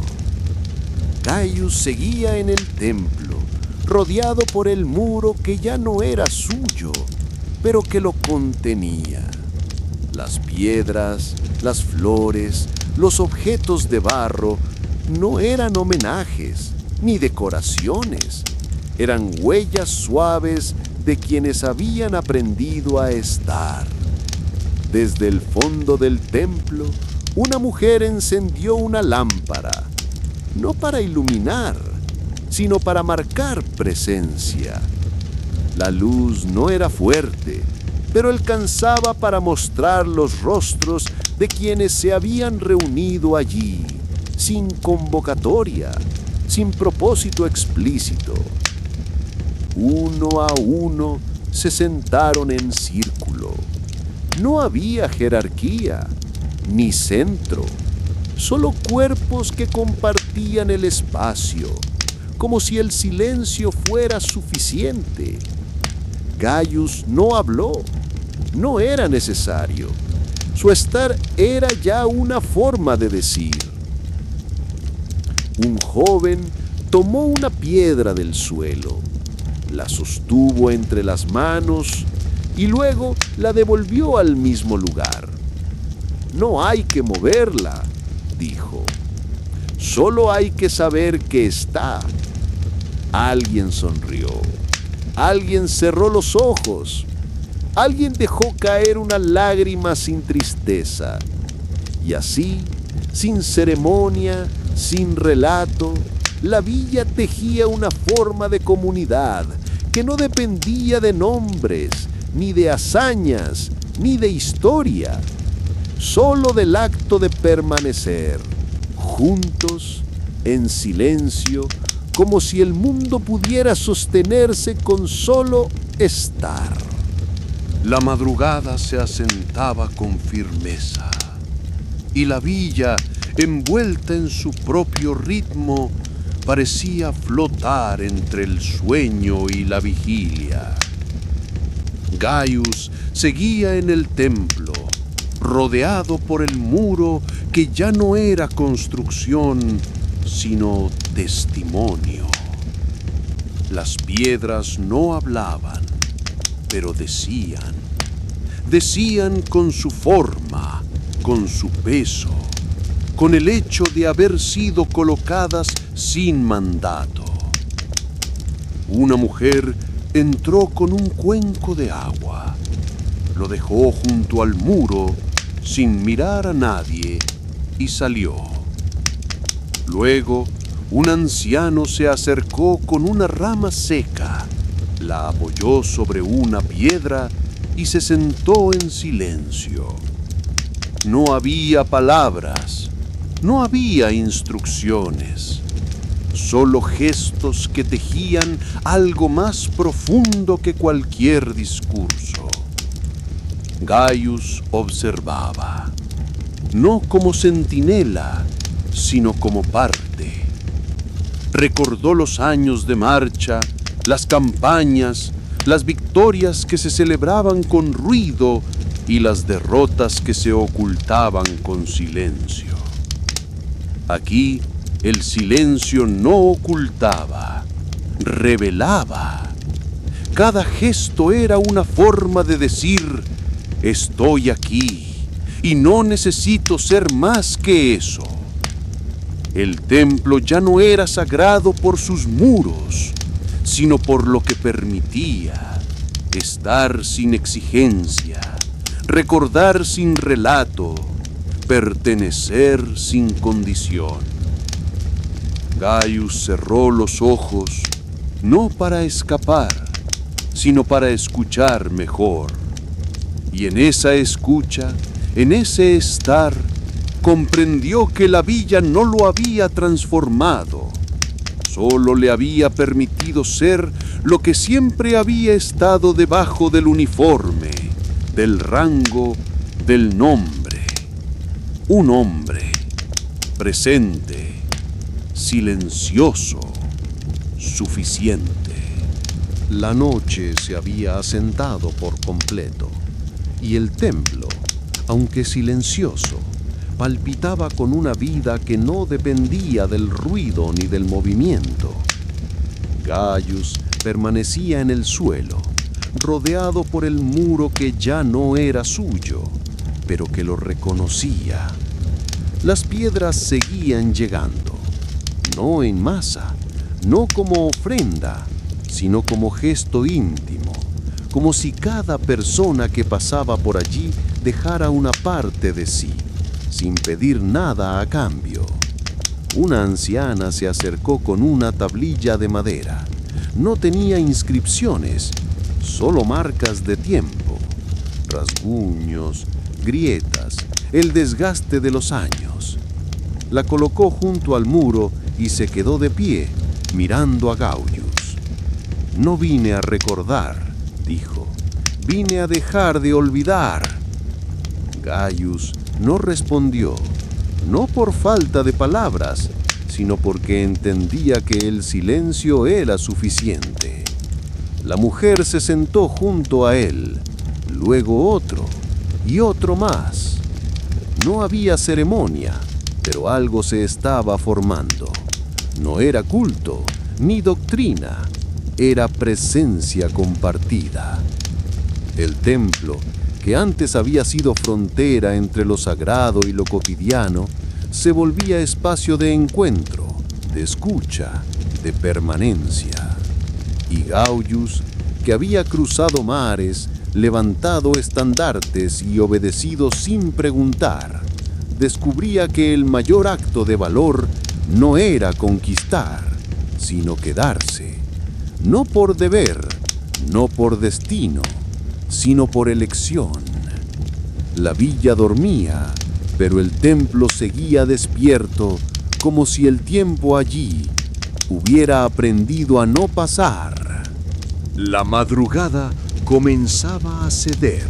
Gaius seguía en el templo, rodeado por el muro que ya no era suyo, pero que lo contenía. Las piedras, las flores, los objetos de barro no eran homenajes ni decoraciones, eran huellas suaves de quienes habían aprendido a estar. Desde el fondo del templo, una mujer encendió una lámpara, no para iluminar, sino para marcar presencia. La luz no era fuerte, pero alcanzaba para mostrar los rostros de quienes se habían reunido allí, sin convocatoria, sin propósito explícito. Uno a uno se sentaron en círculo. No había jerarquía, ni centro, solo cuerpos que compartían el espacio, como si el silencio fuera suficiente. Gaius no habló, no era necesario. Su estar era ya una forma de decir. Un joven tomó una piedra del suelo, la sostuvo entre las manos y luego la devolvió al mismo lugar. No hay que moverla, dijo. Solo hay que saber que está. Alguien sonrió. Alguien cerró los ojos. Alguien dejó caer una lágrima sin tristeza. Y así, sin ceremonia, sin relato, la villa tejía una forma de comunidad que no dependía de nombres, ni de hazañas, ni de historia, solo del acto de permanecer, juntos, en silencio, como si el mundo pudiera sostenerse con solo estar. La madrugada se asentaba con firmeza, y la villa, envuelta en su propio ritmo, parecía flotar entre el sueño y la vigilia. Gaius seguía en el templo, rodeado por el muro que ya no era construcción, sino testimonio. Las piedras no hablaban, pero decían con su forma, con su peso, con el hecho de haber sido colocadas sin mandato. Una mujer entró con un cuenco de agua, lo dejó junto al muro sin mirar a nadie y salió. Luego, un anciano se acercó con una rama seca, la apoyó sobre una piedra y se sentó en silencio. No había palabras, no había instrucciones, solo gestos que tejían algo más profundo que cualquier discurso. Gaius observaba, no como centinela, sino como parte. Recordó los años de marcha, las campañas, las victorias que se celebraban con ruido y las derrotas que se ocultaban con silencio. Aquí el silencio no ocultaba, revelaba. Cada gesto era una forma de decir: estoy aquí y no necesito ser más que eso. El templo ya no era sagrado por sus muros, sino por lo que permitía: estar sin exigencia, recordar sin relato, pertenecer sin condición. Gaius cerró los ojos, no para escapar, sino para escuchar mejor. Y en esa escucha, en ese estar, comprendió que la villa no lo había transformado, solo le había permitido ser lo que siempre había estado debajo del uniforme, del rango, del nombre. Un hombre, presente, silencioso, suficiente. La noche se había asentado por completo, y el templo, aunque silencioso, palpitaba con una vida que no dependía del ruido ni del movimiento. Gaius permanecía en el suelo, rodeado por el muro que ya no era suyo, pero que lo reconocía. Las piedras seguían llegando, no en masa, no como ofrenda, sino como gesto íntimo, como si cada persona que pasaba por allí dejara una parte de sí, sin pedir nada a cambio. Una anciana se acercó con una tablilla de madera. No tenía inscripciones, solo marcas de tiempo, rasguños, grietas, el desgaste de los años. La colocó junto al muro y se quedó de pie, mirando a Gaius. No vine a recordar, dijo, vine a dejar de olvidar. Gaius no respondió, no por falta de palabras, sino porque entendía que el silencio era suficiente. La mujer se sentó junto a él, luego otro y otro más. No había ceremonia, pero algo se estaba formando. No era culto ni doctrina, era presencia compartida. El templo, que antes había sido frontera entre lo sagrado y lo cotidiano, se volvía espacio de encuentro, de escucha, de permanencia. Y Gaius, que había cruzado mares, levantado estandartes y obedecido sin preguntar, descubría que el mayor acto de valor no era conquistar, sino quedarse, no por deber, no por destino, sino por elección. La villa dormía, pero el templo seguía despierto, como si el tiempo allí hubiera aprendido a no pasar. La madrugada comenzaba a ceder.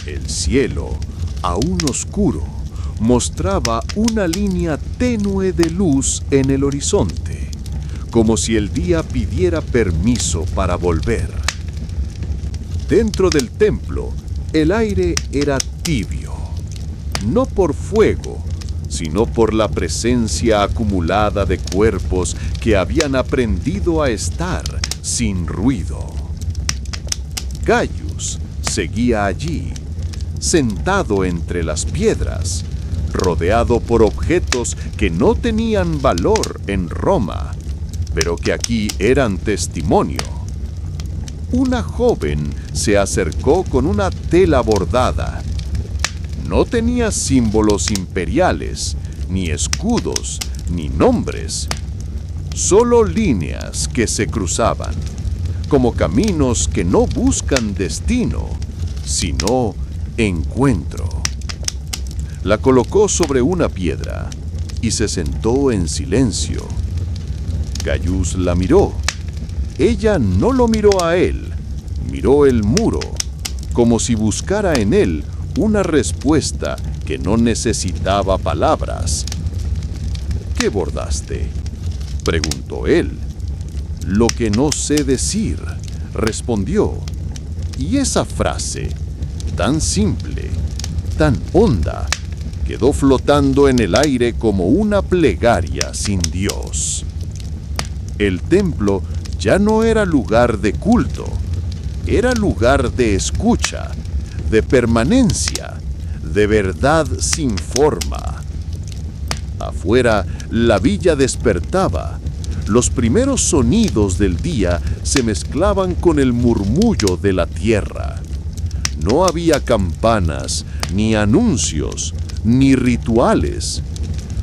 El cielo, aún oscuro, mostraba una línea tenue de luz en el horizonte, como si el día pidiera permiso para volver. Dentro del templo, el aire era tibio, no por fuego, sino por la presencia acumulada de cuerpos que habían aprendido a estar sin ruido. Gaius seguía allí, sentado entre las piedras, rodeado por objetos que no tenían valor en Roma, pero que aquí eran testimonio. Una joven se acercó con una tela bordada. No tenía símbolos imperiales, ni escudos, ni nombres, solo líneas que se cruzaban, como caminos que no buscan destino, sino encuentro. La colocó sobre una piedra y se sentó en silencio. Gaius la miró. Ella no lo miró a él, miró el muro, como si buscara en él una respuesta que no necesitaba palabras. ¿Qué bordaste?, preguntó él. Lo que no sé decir, respondió. Y esa frase, tan simple, tan honda, quedó flotando en el aire como una plegaria sin Dios. El templo ya no era lugar de culto, era lugar de escucha, de permanencia, de verdad sin forma. Afuera, la villa despertaba. Los primeros sonidos del día se mezclaban con el murmullo de la tierra. No había campanas, ni anuncios, ni rituales.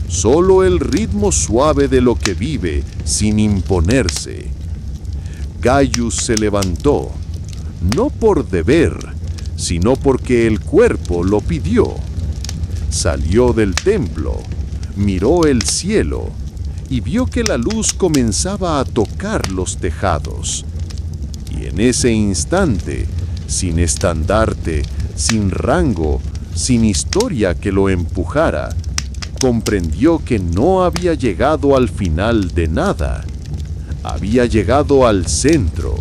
Solo el ritmo suave de lo que vive sin imponerse. Gaius se levantó, no por deber, sino porque el cuerpo lo pidió. Salió del templo, miró el cielo y vio que la luz comenzaba a tocar los tejados. Y en ese instante, sin estandarte, sin rango, sin historia que lo empujara, comprendió que no había llegado al final de nada. Había llegado al centro,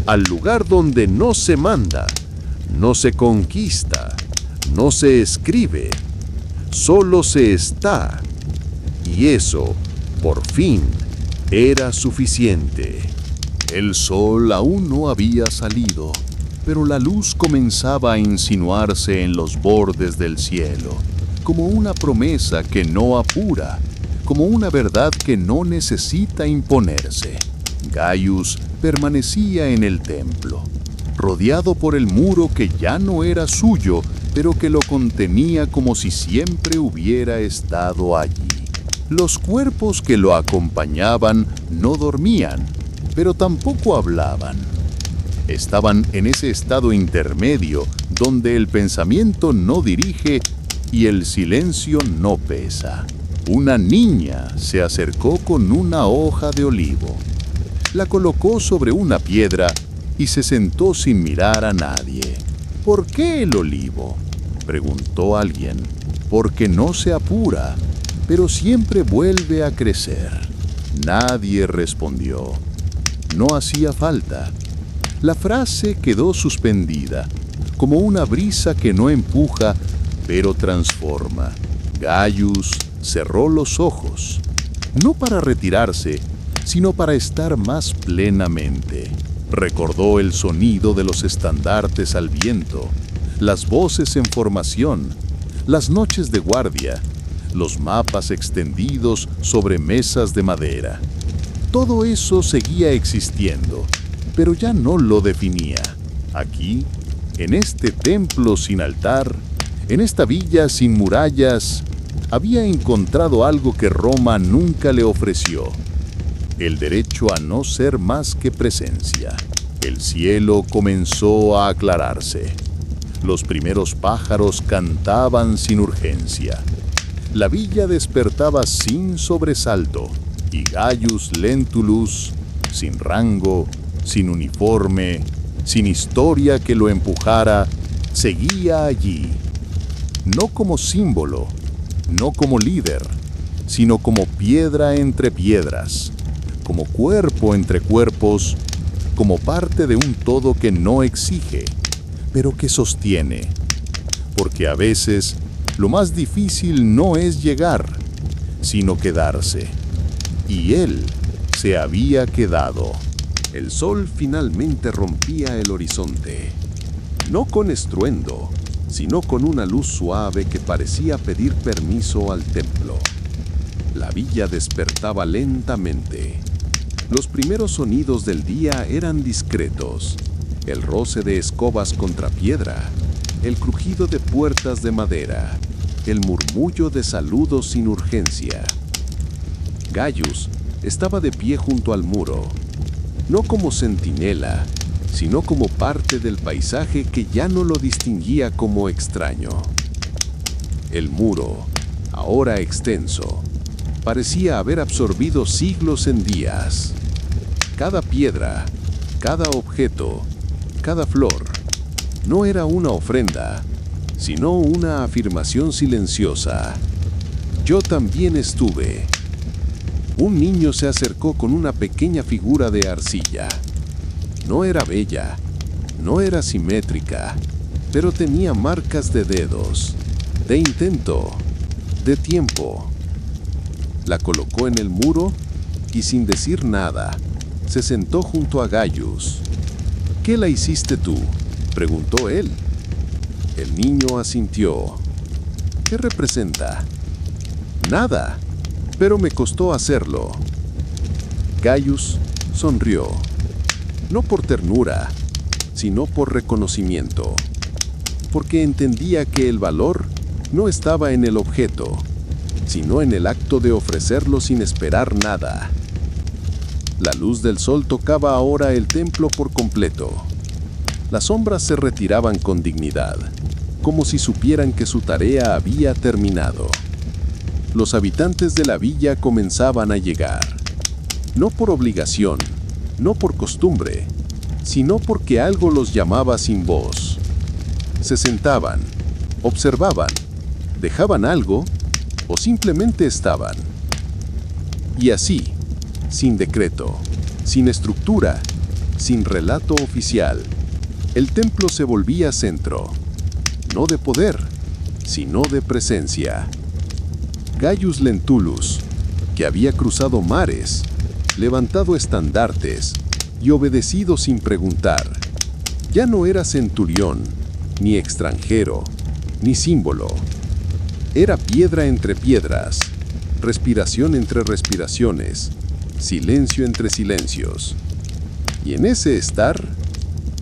al lugar donde no se manda, no se conquista, no se escribe, solo se está. Y eso, por fin, era suficiente. El sol aún no había salido, pero la luz comenzaba a insinuarse en los bordes del cielo, como una promesa que no apura, como una verdad que no necesita imponerse. Gaius permanecía en el templo, rodeado por el muro que ya no era suyo, pero que lo contenía como si siempre hubiera estado allí. Los cuerpos que lo acompañaban no dormían, pero tampoco hablaban. Estaban en ese estado intermedio donde el pensamiento no dirige y el silencio no pesa. Una niña se acercó con una hoja de olivo. La colocó sobre una piedra y se sentó sin mirar a nadie. ¿Por qué el olivo?, preguntó alguien. Porque no se apura, pero siempre vuelve a crecer. Nadie respondió. No hacía falta. La frase quedó suspendida, como una brisa que no empuja, pero transforma. Gaius cerró los ojos, no para retirarse, sino para estar más plenamente. Recordó el sonido de los estandartes al viento, las voces en formación, las noches de guardia, los mapas extendidos sobre mesas de madera. Todo eso seguía existiendo, pero ya no lo definía. Aquí, en este templo sin altar, en esta villa sin murallas, había encontrado algo que Roma nunca le ofreció: el derecho a no ser más que presencia. El cielo comenzó a aclararse. Los primeros pájaros cantaban sin urgencia. La villa despertaba sin sobresalto, y Gaius Lentulus, sin rango, sin uniforme, sin historia que lo empujara, seguía allí. No como símbolo, no como líder, sino como piedra entre piedras, como cuerpo entre cuerpos, como parte de un todo que no exige, pero que sostiene. Porque a veces lo más difícil no es llegar, sino quedarse. Y él se había quedado. El sol finalmente rompía el horizonte, no con estruendo, sino con una luz suave que parecía pedir permiso al templo. La villa despertaba lentamente. Los primeros sonidos del día eran discretos: el roce de escobas contra piedra, el crujido de puertas de madera, el murmullo de saludos sin urgencia. Gaius estaba de pie junto al muro, no como centinela, sino como parte del paisaje que ya no lo distinguía como extraño. El muro, ahora extenso, parecía haber absorbido siglos en días. Cada piedra, cada objeto, cada flor, no era una ofrenda, sino una afirmación silenciosa. Yo también estuve. Un niño se acercó con una pequeña figura de arcilla. No era bella, no era simétrica, pero tenía marcas de dedos, de intento, de tiempo. La colocó en el muro y, sin decir nada, se sentó junto a Gaius. ¿Qué la hiciste tú?, preguntó él. El niño asintió. ¿Qué representa? Nada, pero me costó hacerlo. Gaius sonrió, no por ternura, sino por reconocimiento, porque entendía que el valor no estaba en el objeto, sino en el acto de ofrecerlo sin esperar nada. La luz del sol tocaba ahora el templo por completo. Las sombras se retiraban con dignidad, como si supieran que su tarea había terminado. Los habitantes de la villa comenzaban a llegar, no por obligación, no por costumbre, sino porque algo los llamaba sin voz. Se sentaban, observaban, dejaban algo o simplemente estaban. Y así, sin decreto, sin estructura, sin relato oficial, el templo se volvía centro, no de poder, sino de presencia. Gaius Lentulus, que había cruzado mares, levantado estandartes y obedecido sin preguntar, ya no era centurión, ni extranjero, ni símbolo. Era piedra entre piedras, respiración entre respiraciones, silencio entre silencios. Y en ese estar,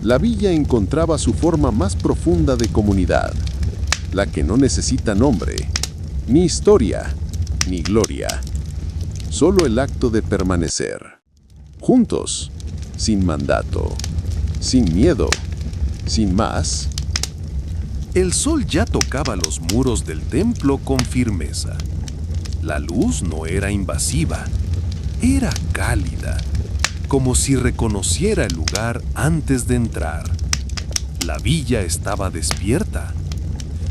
la villa encontraba su forma más profunda de comunidad, la que no necesita nombre, ni historia, ni gloria, solo el acto de permanecer, juntos, sin mandato, sin miedo, sin más. El sol ya tocaba los muros del templo con firmeza. La luz no era invasiva, era cálida, como si reconociera el lugar antes de entrar. La villa estaba despierta.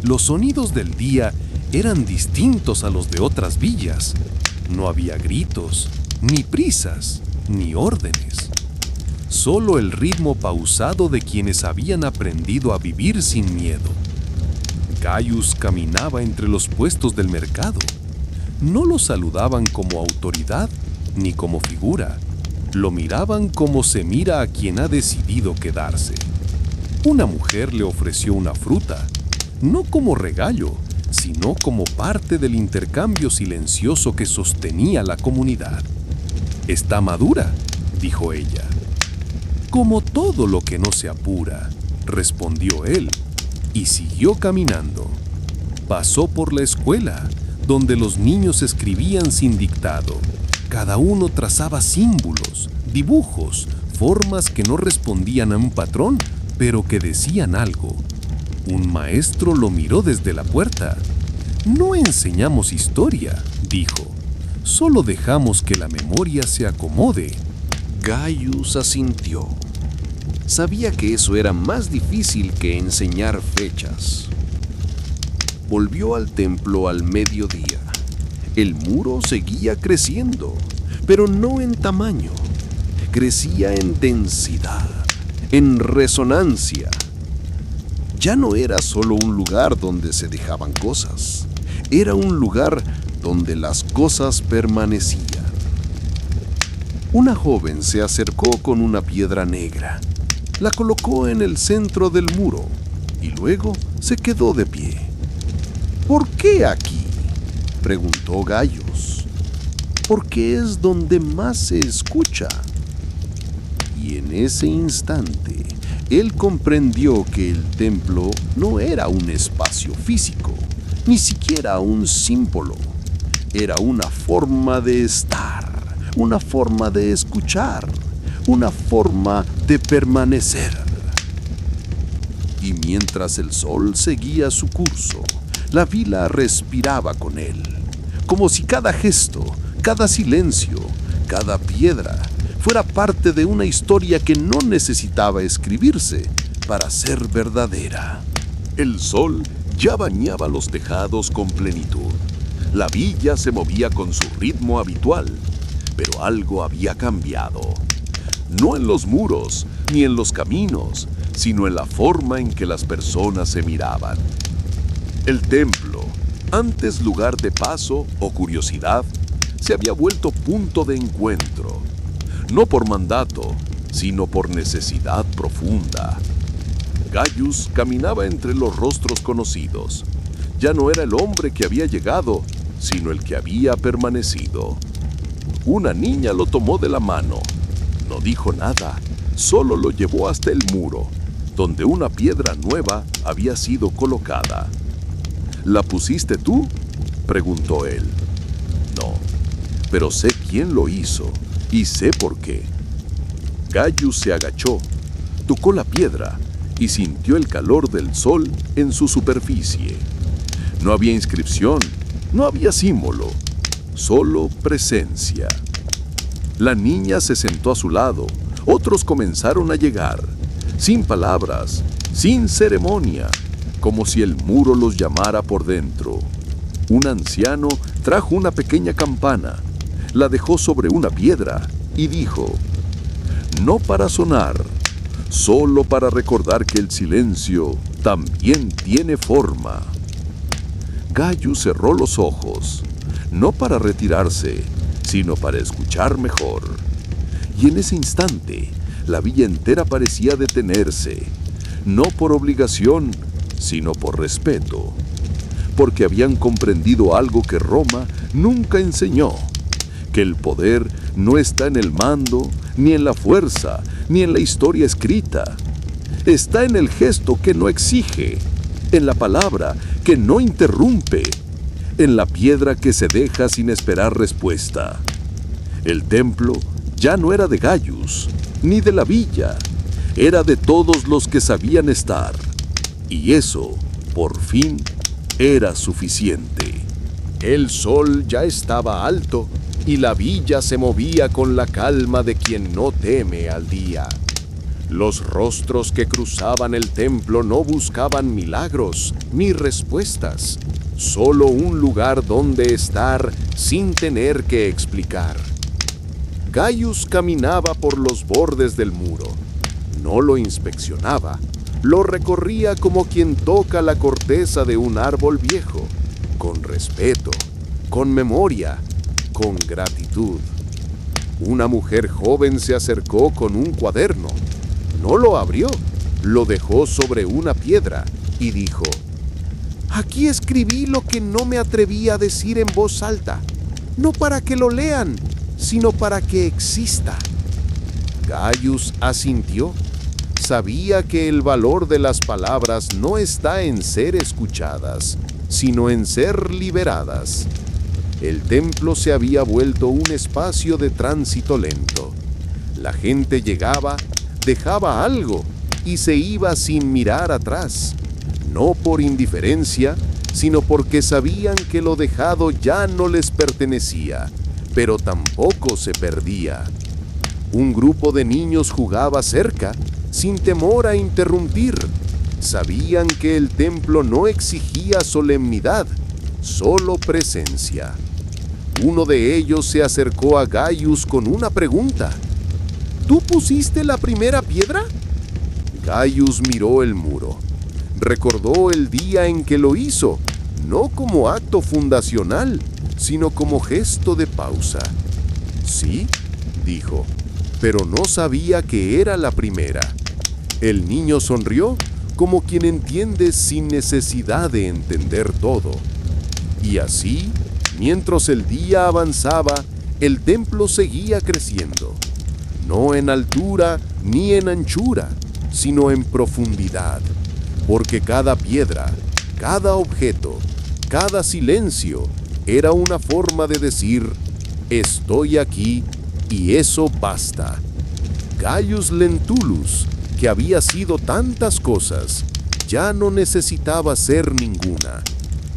Los sonidos del día eran distintos a los de otras villas. No había gritos, ni prisas, ni órdenes. Solo el ritmo pausado de quienes habían aprendido a vivir sin miedo. Gaius caminaba entre los puestos del mercado. No lo saludaban como autoridad ni como figura. Lo miraban como se mira a quien ha decidido quedarse. Una mujer le ofreció una fruta, no como regalo, sino como parte del intercambio silencioso que sostenía la comunidad. «Está madura», dijo ella. «Como todo lo que no se apura», respondió él, y siguió caminando. Pasó por la escuela, donde los niños escribían sin dictado. Cada uno trazaba símbolos, dibujos, formas que no respondían a un patrón, pero que decían algo. Un maestro lo miró desde la puerta. «No enseñamos historia», dijo. «Solo dejamos que la memoria se acomode». Gaius asintió. Sabía que eso era más difícil que enseñar fechas. Volvió al templo al mediodía. El muro seguía creciendo, pero no en tamaño. Crecía en densidad, en resonancia. Ya no era solo un lugar donde se dejaban cosas. Era un lugar donde las cosas permanecían. Una joven se acercó con una piedra negra. La colocó en el centro del muro y luego se quedó de pie. «¿Por qué aquí?», preguntó Gaius. «Porque es donde más se escucha». Y en ese instante, él comprendió que el templo no era un espacio físico, ni siquiera un símbolo. Era una forma de estar, una forma de escuchar, una forma de permanecer. Y mientras el sol seguía su curso, la villa respiraba con él, como si cada gesto, cada silencio, cada piedra fuera parte de una historia que no necesitaba escribirse para ser verdadera. El sol ya bañaba los tejados con plenitud. La villa se movía con su ritmo habitual, pero algo había cambiado. No en los muros, ni en los caminos, sino en la forma en que las personas se miraban. El templo, antes lugar de paso o curiosidad, se había vuelto punto de encuentro. No por mandato, sino por necesidad profunda. Gaius caminaba entre los rostros conocidos. Ya no era el hombre que había llegado, sino el que había permanecido. Una niña lo tomó de la mano. No dijo nada, solo lo llevó hasta el muro, donde una piedra nueva había sido colocada. «¿La pusiste tú?», preguntó él. «No, pero sé quién lo hizo y sé por qué». Gaius se agachó, tocó la piedra y sintió el calor del sol en su superficie. No había inscripción, no había símbolo, solo presencia. La niña se sentó a su lado, otros comenzaron a llegar, sin palabras, sin ceremonia, como si el muro los llamara por dentro. Un anciano trajo una pequeña campana, la dejó sobre una piedra y dijo: «No para sonar, solo para recordar que el silencio también tiene forma». Gaius cerró los ojos, no para retirarse, sino para escuchar mejor. Y en ese instante, la villa entera parecía detenerse, no por obligación, sino por respeto, porque habían comprendido algo que Roma nunca enseñó, que el poder no está en el mando, ni en la fuerza, ni en la historia escrita. Está en el gesto que no exige, en la palabra que no interrumpe, en la piedra que se deja sin esperar respuesta. El templo ya no era de Gaius, ni de la villa, era de todos los que sabían estar. Y eso, por fin, era suficiente. El sol ya estaba alto y la villa se movía con la calma de quien no teme al día. Los rostros que cruzaban el templo no buscaban milagros ni respuestas, solo un lugar donde estar sin tener que explicar. Gaius caminaba por los bordes del muro. No lo inspeccionaba, lo recorría como quien toca la corteza de un árbol viejo, con respeto, con memoria, con gratitud. Una mujer joven se acercó con un cuaderno. No lo abrió, lo dejó sobre una piedra y dijo: «Aquí escribí lo que no me atreví a decir en voz alta, no para que lo lean, sino para que exista». Gaius asintió. Sabía que el valor de las palabras no está en ser escuchadas, sino en ser liberadas. El templo se había vuelto un espacio de tránsito lento. La gente llegaba, dejaba algo y se iba sin mirar atrás, no por indiferencia, sino porque sabían que lo dejado ya no les pertenecía, pero tampoco se perdía. Un grupo de niños jugaba cerca, sin temor a interrumpir. Sabían que el templo no exigía solemnidad, solo presencia. Uno de ellos se acercó a Gaius con una pregunta: «¿Tú pusiste la primera piedra?». Gaius miró el muro. Recordó el día en que lo hizo, no como acto fundacional, sino como gesto de pausa. «Sí», dijo, pero no sabía que era la primera. El niño sonrió, como quien entiende sin necesidad de entender todo. Y así, mientras el día avanzaba, el templo seguía creciendo. No en altura ni en anchura, sino en profundidad, porque cada piedra, cada objeto, cada silencio era una forma de decir: «Estoy aquí y eso basta». Gaius Lentulus, que había sido tantas cosas, ya no necesitaba ser ninguna,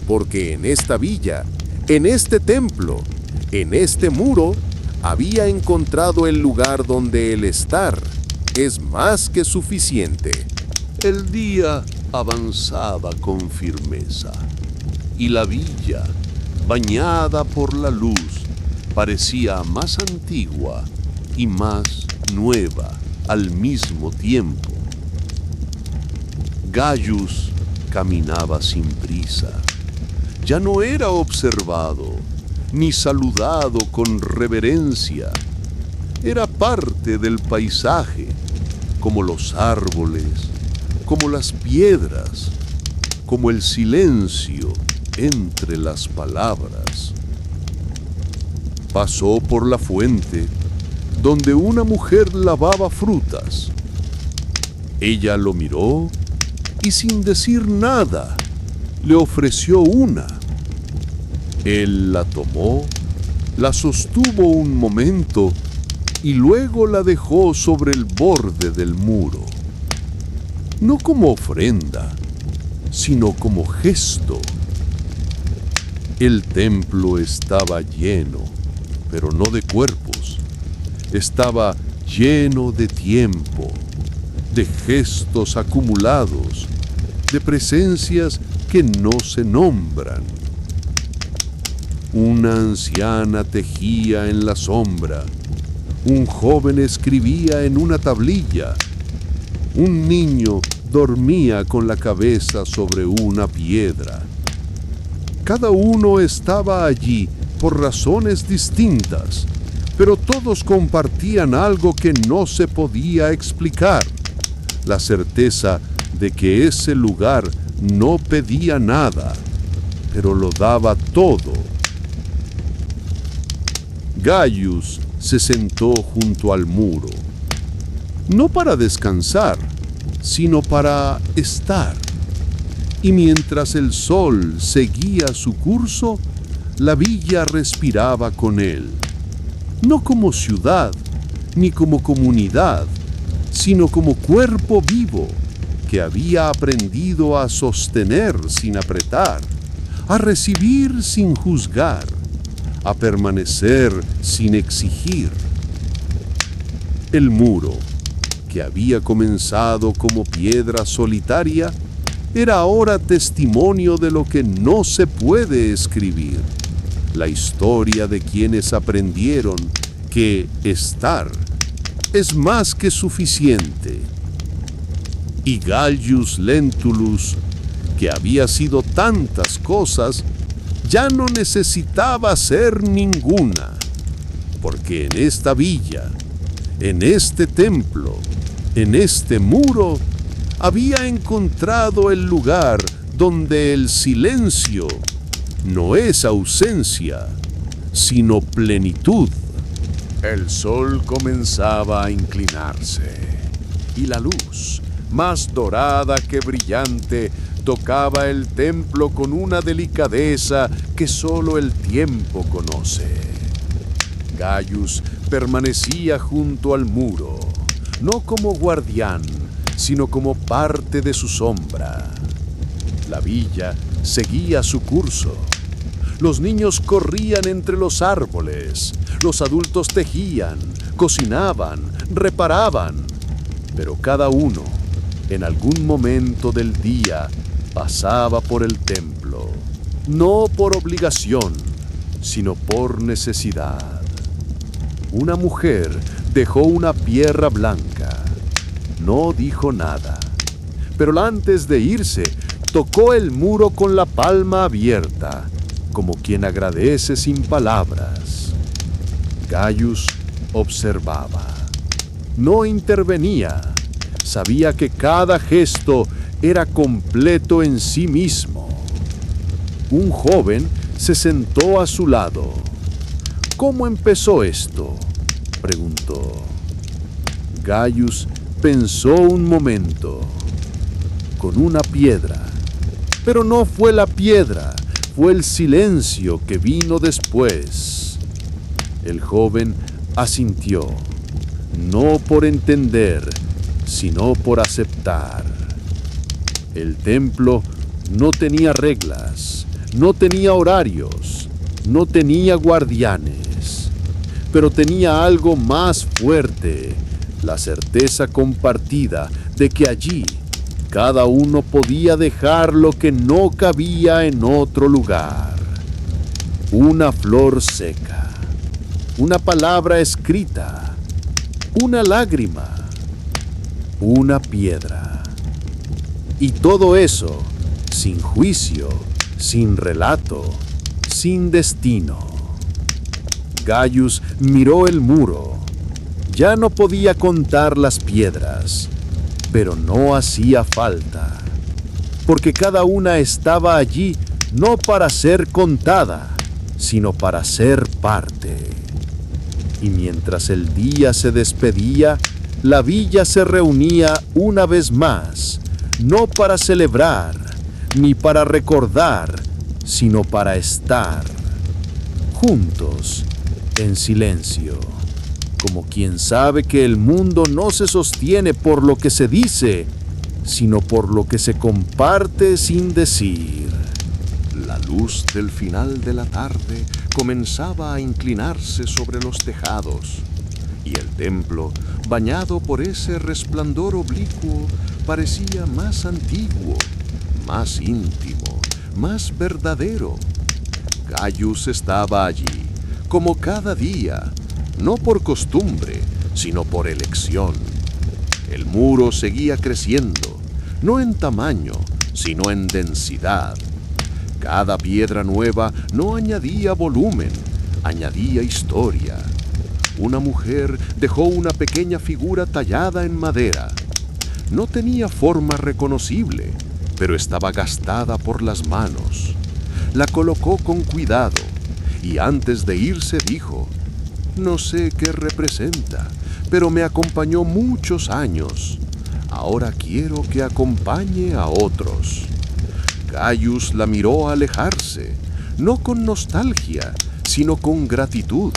porque en esta villa, en este templo, en este muro, había encontrado el lugar donde el estar es más que suficiente. El día avanzaba con firmeza, y la villa, bañada por la luz, parecía más antigua y más nueva al mismo tiempo. Gaius caminaba sin prisa. Ya no era observado ni saludado con reverencia. Era parte del paisaje, como los árboles, como las piedras, como el silencio entre las palabras. Pasó por la fuente, donde una mujer lavaba frutas. Ella lo miró y sin decir nada, le ofreció una. Él la tomó, la sostuvo un momento y luego la dejó sobre el borde del muro. No como ofrenda, sino como gesto. El templo estaba lleno, pero no de cuerpos. Estaba lleno de tiempo, de gestos acumulados, de presencias que no se nombran. Una anciana tejía en la sombra, un joven escribía en una tablilla, un niño dormía con la cabeza sobre una piedra. Cada uno estaba allí por razones distintas, pero todos compartían algo que no se podía explicar: la certeza de que ese lugar no pedía nada, pero lo daba todo. Gaius se sentó junto al muro, no para descansar, sino para estar. Y mientras el sol seguía su curso, la villa respiraba con él, no como ciudad ni como comunidad, sino como cuerpo vivo que había aprendido a sostener sin apretar, a recibir sin juzgar, a permanecer sin exigir. El muro, que había comenzado como piedra solitaria, era ahora testimonio de lo que no se puede escribir, la historia de quienes aprendieron que estar es más que suficiente. Y Gaius Lentulus, que había sido tantas cosas, ya no necesitaba ser ninguna, porque en esta villa, en este templo, en este muro, había encontrado el lugar donde el silencio no es ausencia, sino plenitud. El sol comenzaba a inclinarse, y la luz, más dorada que brillante, tocaba el templo con una delicadeza que solo el tiempo conoce. Gaius permanecía junto al muro, no como guardián, sino como parte de su sombra. La villa seguía su curso. Los niños corrían entre los árboles, los adultos tejían, cocinaban, reparaban, pero cada uno, en algún momento del día, pasaba por el templo, no por obligación, sino por necesidad. Una mujer dejó una piedra blanca. No dijo nada, pero antes de irse, tocó el muro con la palma abierta, como quien agradece sin palabras. Gaius observaba. No intervenía. Sabía que cada gesto era completo en sí mismo. Un joven se sentó a su lado. ¿Cómo empezó esto?, preguntó. Gaius pensó un momento. Con una piedra. Pero no fue la piedra, fue el silencio que vino después. El joven asintió, no por entender, sino por aceptar. El templo no tenía reglas, no tenía horarios, no tenía guardianes, pero tenía algo más fuerte, la certeza compartida de que allí cada uno podía dejar lo que no cabía en otro lugar. Una flor seca, una palabra escrita, una lágrima, una piedra. Y todo eso sin juicio, sin relato, sin destino. Gaius miró el muro. Ya no podía contar las piedras, pero no hacía falta, porque cada una estaba allí no para ser contada, sino para ser parte. Y mientras el día se despedía, la villa se reunía una vez más, no para celebrar, ni para recordar, sino para estar juntos, en silencio, como quien sabe que el mundo no se sostiene por lo que se dice, sino por lo que se comparte sin decir. La luz del final de la tarde comenzaba a inclinarse sobre los tejados, y el templo, bañado por ese resplandor oblicuo, parecía más antiguo, más íntimo, más verdadero. Gaius estaba allí, como cada día, no por costumbre, sino por elección. El muro seguía creciendo, no en tamaño, sino en densidad. Cada piedra nueva no añadía volumen, añadía historia. Una mujer dejó una pequeña figura tallada en madera. No tenía forma reconocible, pero estaba gastada por las manos. La colocó con cuidado y antes de irse dijo: «No sé qué representa, pero me acompañó muchos años. Ahora quiero que acompañe a otros. Gaius la miró alejarse, no con nostalgia, sino con gratitud,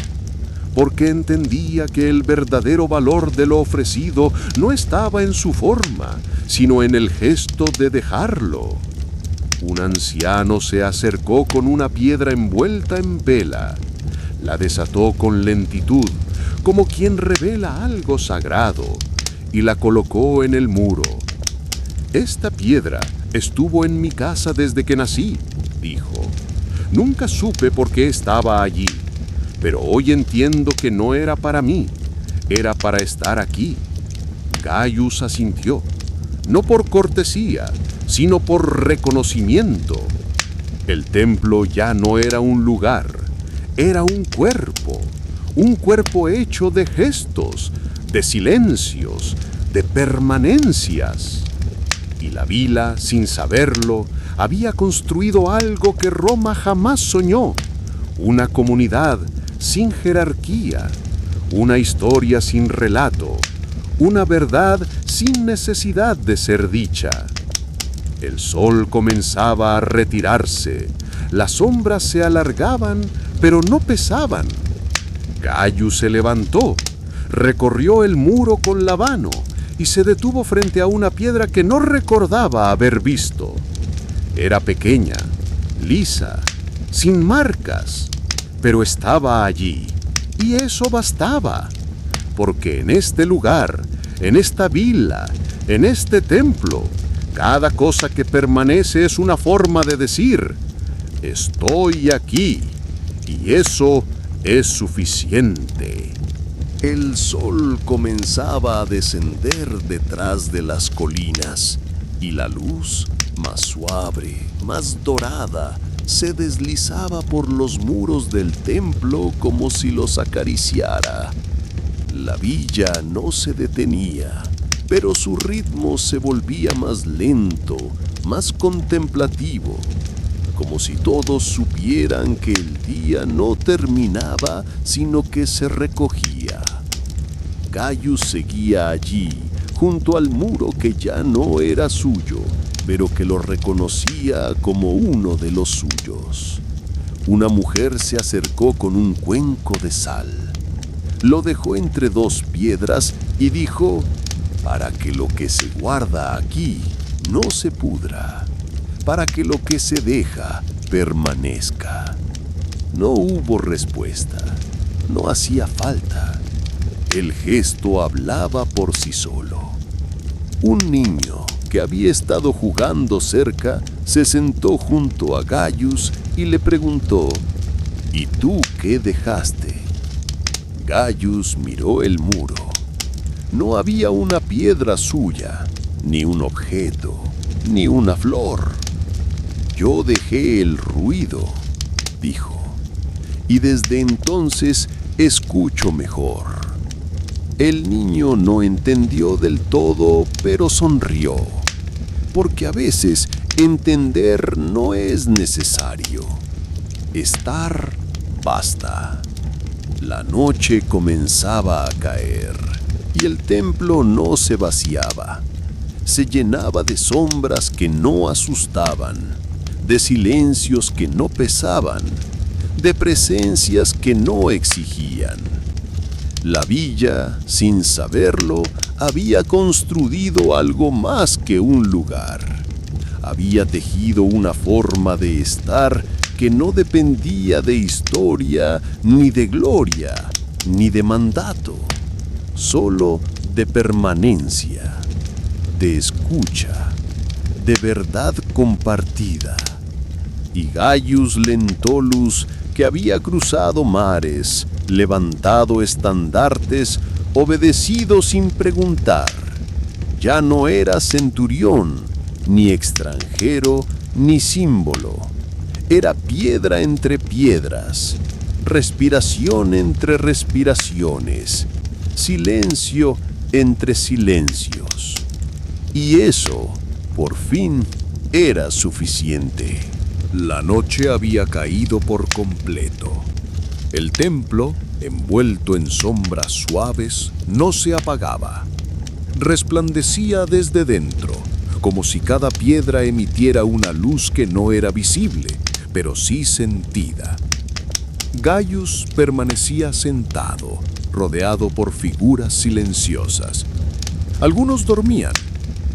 porque entendía que el verdadero valor de lo ofrecido no estaba en su forma, sino en el gesto de dejarlo. Un anciano se acercó con una piedra envuelta en vela, la desató con lentitud, como quien revela algo sagrado, y la colocó en el muro. «Esta piedra estuvo en mi casa desde que nací», dijo. «Nunca supe por qué estaba allí, pero hoy entiendo que no era para mí, era para estar aquí». Gaius asintió, no por cortesía, sino por reconocimiento. El templo ya no era un lugar, era un cuerpo hecho de gestos, de silencios, de permanencias. Y la vila, sin saberlo, había construido algo que Roma jamás soñó, una comunidad sin jerarquía, una historia sin relato, una verdad sin necesidad de ser dicha. El sol comenzaba a retirarse, las sombras se alargaban, pero no pesaban. Gaius se levantó, recorrió el muro con la mano y se detuvo frente a una piedra que no recordaba haber visto. Era pequeña, lisa, sin marcas, pero estaba allí, y eso bastaba, porque en este lugar, en esta vila, en este templo, cada cosa que permanece es una forma de decir: estoy aquí, y eso es suficiente. El sol comenzaba a descender detrás de las colinas, y la luz, más suave, más dorada, se deslizaba por los muros del templo como si los acariciara. La villa no se detenía, pero su ritmo se volvía más lento, más contemplativo, como si todos supieran que el día no terminaba, sino que se recogía. Gaius seguía allí, junto al muro que ya no era suyo, pero que lo reconocía como uno de los suyos. Una mujer se acercó con un cuenco de sal. Lo dejó entre dos piedras y dijo: «Para que lo que se guarda aquí no se pudra, para que lo que se deja permanezca». No hubo respuesta, no hacía falta. El gesto hablaba por sí solo. Un niño que había estado jugando cerca se sentó junto a Gaius y le preguntó: «¿Y tú qué dejaste?». Gaius miró el muro. No había una piedra suya, ni un objeto, ni una flor. «Yo dejé el ruido», dijo, «y desde entonces escucho mejor». El niño no entendió del todo, pero sonrió, porque a veces entender no es necesario. Estar basta. La noche comenzaba a caer, y el templo no se vaciaba. Se llenaba de sombras que no asustaban, de silencios que no pesaban, de presencias que no exigían. La villa, sin saberlo, había construido algo más que un lugar. Había tejido una forma de estar que no dependía de historia, ni de gloria, ni de mandato, solo de permanencia, de escucha, de verdad compartida. Y Gaius Lentulus, que había cruzado mares, levantado estandartes, obedecido sin preguntar, ya no era centurión, ni extranjero, ni símbolo. Era piedra entre piedras, respiración entre respiraciones, silencio entre silencios. Y eso, por fin, era suficiente. La noche había caído por completo. El templo, envuelto en sombras suaves, no se apagaba. Resplandecía desde dentro, como si cada piedra emitiera una luz que no era visible, pero sí sentida. Gaius permanecía sentado, rodeado por figuras silenciosas. Algunos dormían,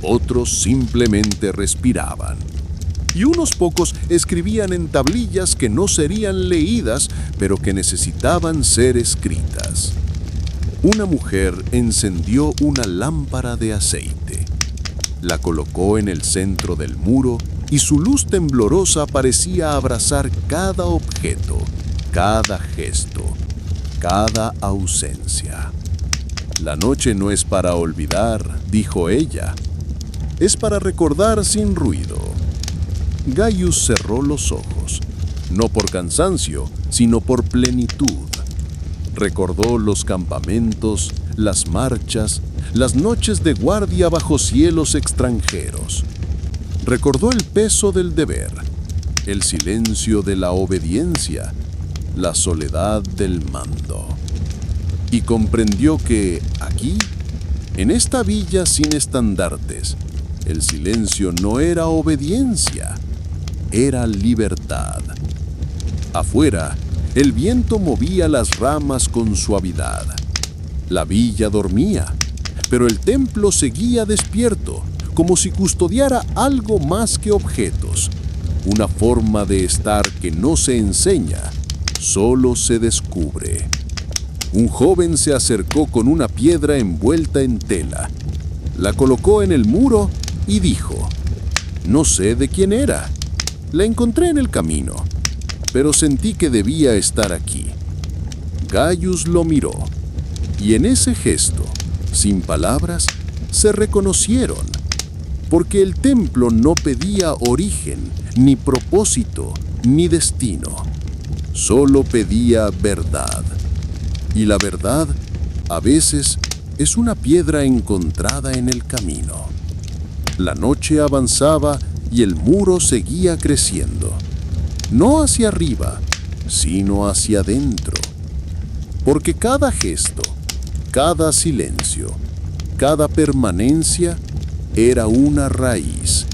otros simplemente respiraban. Y unos pocos escribían en tablillas que no serían leídas, pero que necesitaban ser escritas. Una mujer encendió una lámpara de aceite. La colocó en el centro del muro y su luz temblorosa parecía abrazar cada objeto, cada gesto, cada ausencia. La noche no es para olvidar, dijo ella. Es para recordar sin ruido. Gaius cerró los ojos, no por cansancio, sino por plenitud. Recordó los campamentos, las marchas, las noches de guardia bajo cielos extranjeros. Recordó el peso del deber, el silencio de la obediencia, la soledad del mando. Y comprendió que aquí, en esta villa sin estandartes, el silencio no era obediencia, era libertad. Afuera, el viento movía las ramas con suavidad. La villa dormía, pero el templo seguía despierto, como si custodiara algo más que objetos, una forma de estar que no se enseña, solo se descubre. Un joven se acercó con una piedra envuelta en tela, la colocó en el muro y dijo: «No sé de quién era. La encontré en el camino, pero sentí que debía estar aquí». Gaius lo miró, y en ese gesto, sin palabras, se reconocieron, porque el templo no pedía origen, ni propósito, ni destino. Solo pedía verdad. Y la verdad, a veces, es una piedra encontrada en el camino. La noche avanzaba y el muro seguía creciendo. No hacia arriba, sino hacia adentro. Porque cada gesto, cada silencio, cada permanencia era una raíz.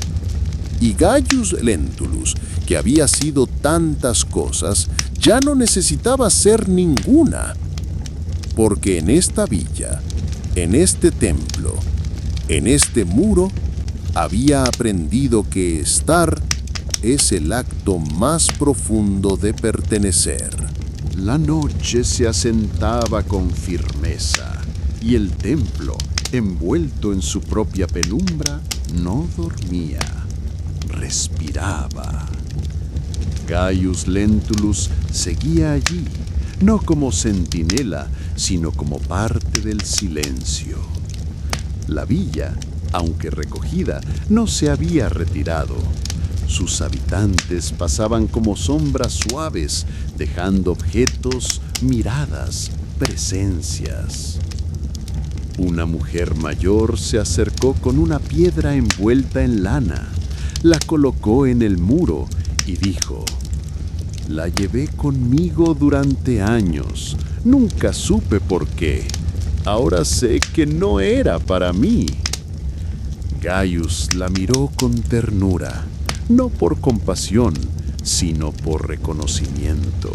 Y Gaius Lentulus, que había sido tantas cosas, ya no necesitaba ser ninguna. Porque en esta villa, en este templo, en este muro, había aprendido que estar es el acto más profundo de pertenecer. La noche se asentaba con firmeza y el templo, envuelto en su propia penumbra, no dormía, respiraba. Gaius Lentulus seguía allí, no como centinela, sino como parte del silencio. La villa, aunque recogida, no se había retirado. Sus habitantes pasaban como sombras suaves, dejando objetos, miradas, presencias. Una mujer mayor se acercó con una piedra envuelta en lana, la colocó en el muro y dijo: «La llevé conmigo durante años, nunca supe por qué. Ahora sé que no era para mí». Gaius la miró con ternura, no por compasión, sino por reconocimiento,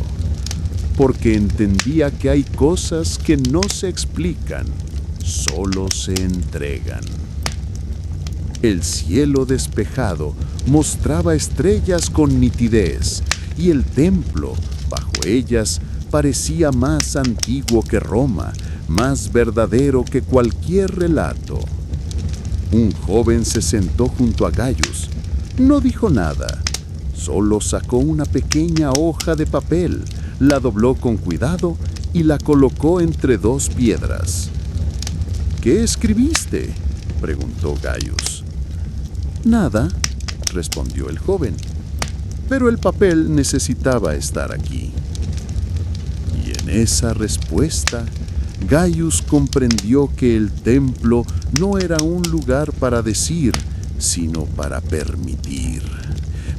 porque entendía que hay cosas que no se explican, solo se entregan. El cielo despejado mostraba estrellas con nitidez, y el templo, bajo ellas, parecía más antiguo que Roma, más verdadero que cualquier relato. Un joven se sentó junto a Gaius. No dijo nada, solo sacó una pequeña hoja de papel, la dobló con cuidado y la colocó entre dos piedras. «¿Qué escribiste?», preguntó Gaius. «Nada», respondió el joven, «pero el papel necesitaba estar aquí». Y en esa respuesta, Gaius comprendió que el templo no era un lugar para decir, sino para permitir.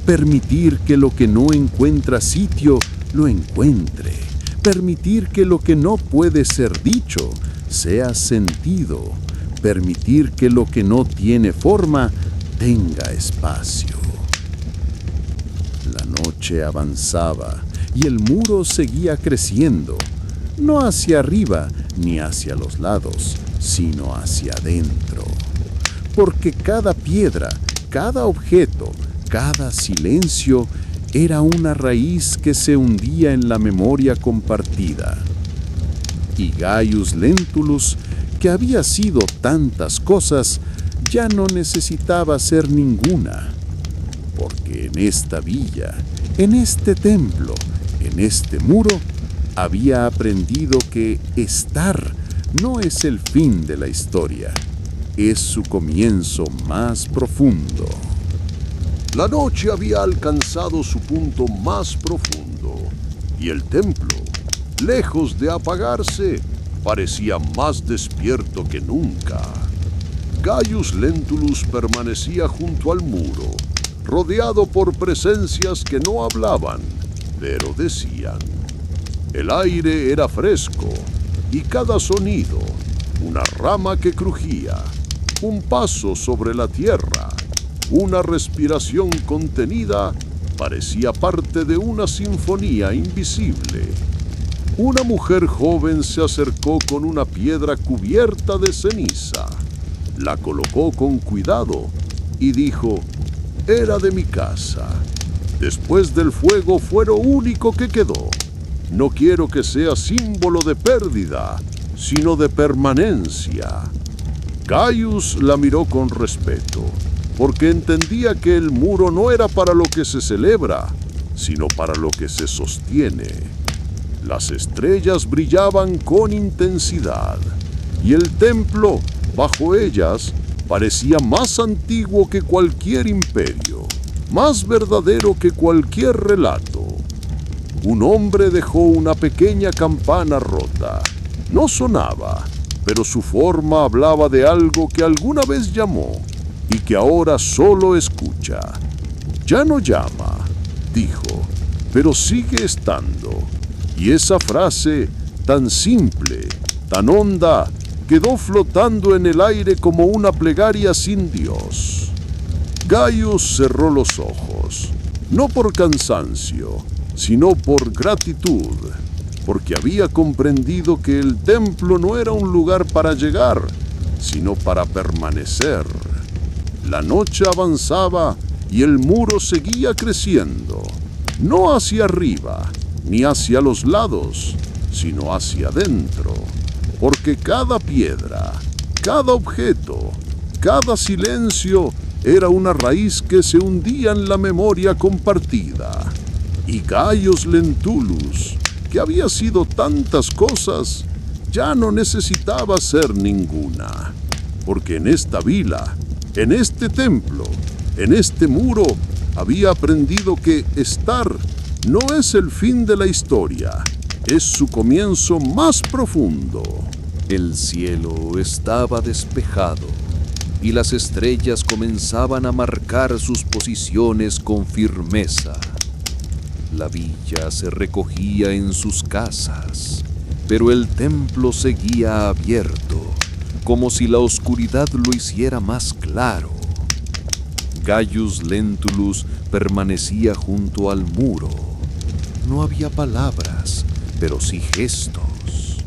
Permitir que lo que no encuentra sitio, lo encuentre. Permitir que lo que no puede ser dicho, sea sentido. Permitir que lo que no tiene forma, tenga espacio. La noche avanzaba y el muro seguía creciendo, no hacia arriba ni hacia los lados, sino hacia adentro. Porque cada piedra, cada objeto, cada silencio era una raíz que se hundía en la memoria compartida. Y Gaius Lentulus, que había sido tantas cosas, ya no necesitaba ser ninguna. Porque en esta villa, en este templo, en este muro, había aprendido que estar no es el fin de la historia, es su comienzo más profundo. La noche había alcanzado su punto más profundo y el templo, lejos de apagarse, parecía más despierto que nunca. Gaius Lentulus permanecía junto al muro, rodeado por presencias que no hablaban, pero decían. El aire era fresco y cada sonido, una rama que crujía, un paso sobre la tierra, una respiración contenida, parecía parte de una sinfonía invisible. Una mujer joven se acercó con una piedra cubierta de ceniza. La colocó con cuidado y dijo: «Era de mi casa. Después del fuego fue lo único que quedó. No quiero que sea símbolo de pérdida, sino de permanencia». Gaius la miró con respeto, porque entendía que el muro no era para lo que se celebra, sino para lo que se sostiene. Las estrellas brillaban con intensidad, y el templo, bajo ellas, parecía más antiguo que cualquier imperio, más verdadero que cualquier relato. Un hombre dejó una pequeña campana rota. No sonaba, pero su forma hablaba de algo que alguna vez llamó y que ahora solo escucha. Ya no llama, dijo, pero sigue estando. Y esa frase, tan simple, tan honda, quedó flotando en el aire como una plegaria sin Dios. Gaius cerró los ojos, no por cansancio, sino por gratitud, porque había comprendido que el templo no era un lugar para llegar, sino para permanecer. La noche avanzaba y el muro seguía creciendo, no hacia arriba ni hacia los lados, sino hacia adentro, porque cada piedra, cada objeto, cada silencio era una raíz que se hundía en la memoria compartida. Y Gaius Lentulus, que había sido tantas cosas, ya no necesitaba ser ninguna, porque en esta vila, en este templo, en este muro, había aprendido que estar no es el fin de la historia, es su comienzo más profundo. El cielo estaba despejado y las estrellas comenzaban a marcar sus posiciones con firmeza. La villa se recogía en sus casas, pero el templo seguía abierto, como si la oscuridad lo hiciera más claro. Gaius Lentulus permanecía junto al muro. No había palabras, pero sí gestos.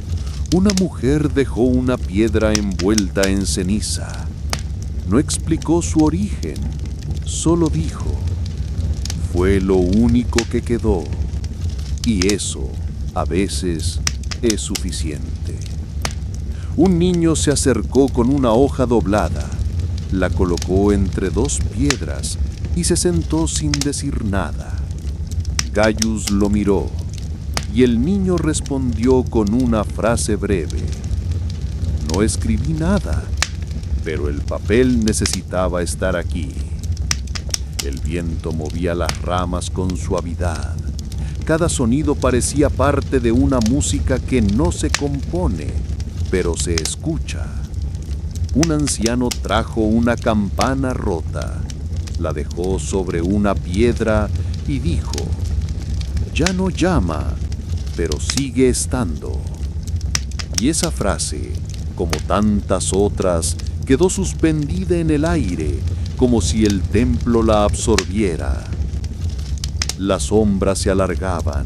Una mujer dejó una piedra envuelta en ceniza. No explicó su origen, solo dijo: «Fue lo único que quedó, y eso, a veces, es suficiente». Un niño se acercó con una hoja doblada, la colocó entre dos piedras y se sentó sin decir nada. Gaius lo miró, y el niño respondió con una frase breve: «No escribí nada, pero el papel necesitaba estar aquí». El viento movía las ramas con suavidad. Cada sonido parecía parte de una música que no se compone, pero se escucha. Un anciano trajo una campana rota, la dejó sobre una piedra y dijo: «Ya no llama, pero sigue estando». Y esa frase, como tantas otras, quedó suspendida en el aire, como si el templo la absorbiera. Las sombras se alargaban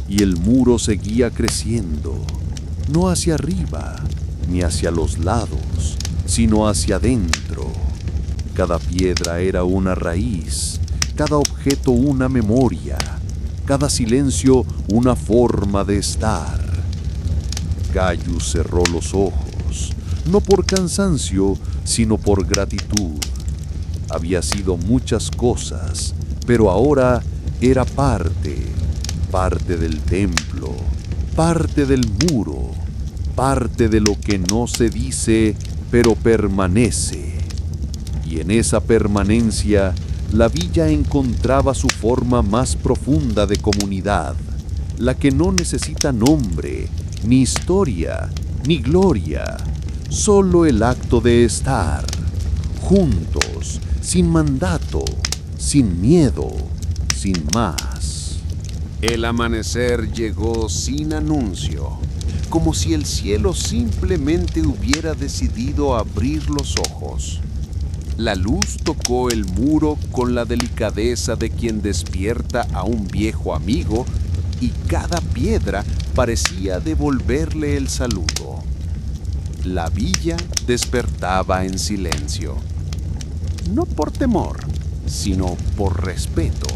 y el muro seguía creciendo, no hacia arriba ni hacia los lados, sino hacia adentro. Cada piedra era una raíz, cada objeto una memoria, cada silencio una forma de estar. Gaius cerró los ojos, no por cansancio, sino por gratitud. Había sido muchas cosas, pero ahora era parte del templo, parte del muro, parte de lo que no se dice, pero permanece. Y en esa permanencia, la villa encontraba su forma más profunda de comunidad, la que no necesita nombre, ni historia, ni gloria, solo el acto de estar, juntos, sin mandato, sin miedo, sin más. El amanecer llegó sin anuncio, como si el cielo simplemente hubiera decidido abrir los ojos. La luz tocó el muro con la delicadeza de quien despierta a un viejo amigo y cada piedra parecía devolverle el saludo. La villa despertaba en silencio, no por temor, sino por respeto,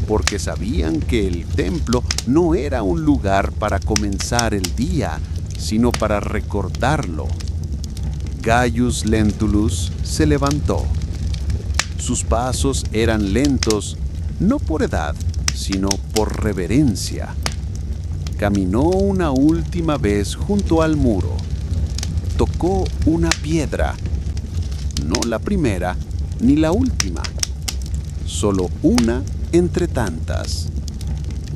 porque sabían que el templo no era un lugar para comenzar el día, sino para recordarlo. Gaius Lentulus se levantó. Sus pasos eran lentos, no por edad, sino por reverencia. Caminó una última vez junto al muro. Tocó una piedra, no la primera ni la última, solo una entre tantas.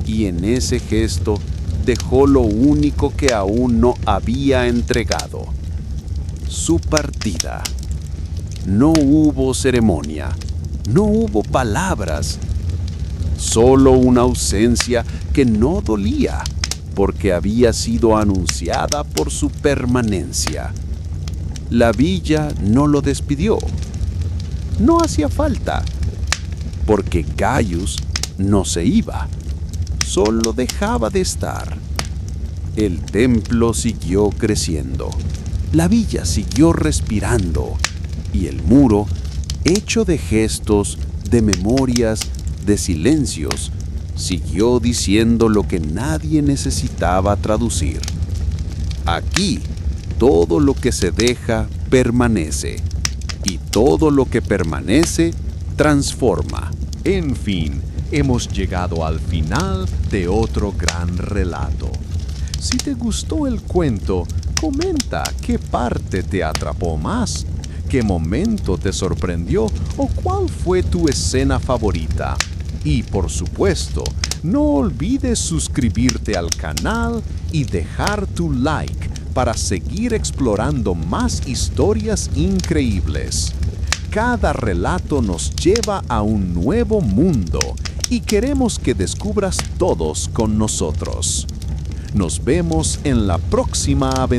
Y en ese gesto dejó lo único que aún no había entregado: su partida. No hubo ceremonia, no hubo palabras, solo una ausencia que no dolía, porque había sido anunciada por su permanencia. La villa no lo despidió. No hacía falta, porque Gaius no se iba, solo dejaba de estar. El templo siguió creciendo, la villa siguió respirando, y el muro, hecho de gestos, de memorias, de silencios, siguió diciendo lo que nadie necesitaba traducir. Aquí, todo lo que se deja permanece, y todo lo que permanece transforma. En fin, hemos llegado al final de otro gran relato. Si te gustó el cuento, comenta qué parte te atrapó más, qué momento te sorprendió o cuál fue tu escena favorita. Y por supuesto, no olvides suscribirte al canal y dejar tu like para seguir explorando más historias increíbles. Cada relato nos lleva a un nuevo mundo y queremos que descubras todos con nosotros. Nos vemos en la próxima aventura.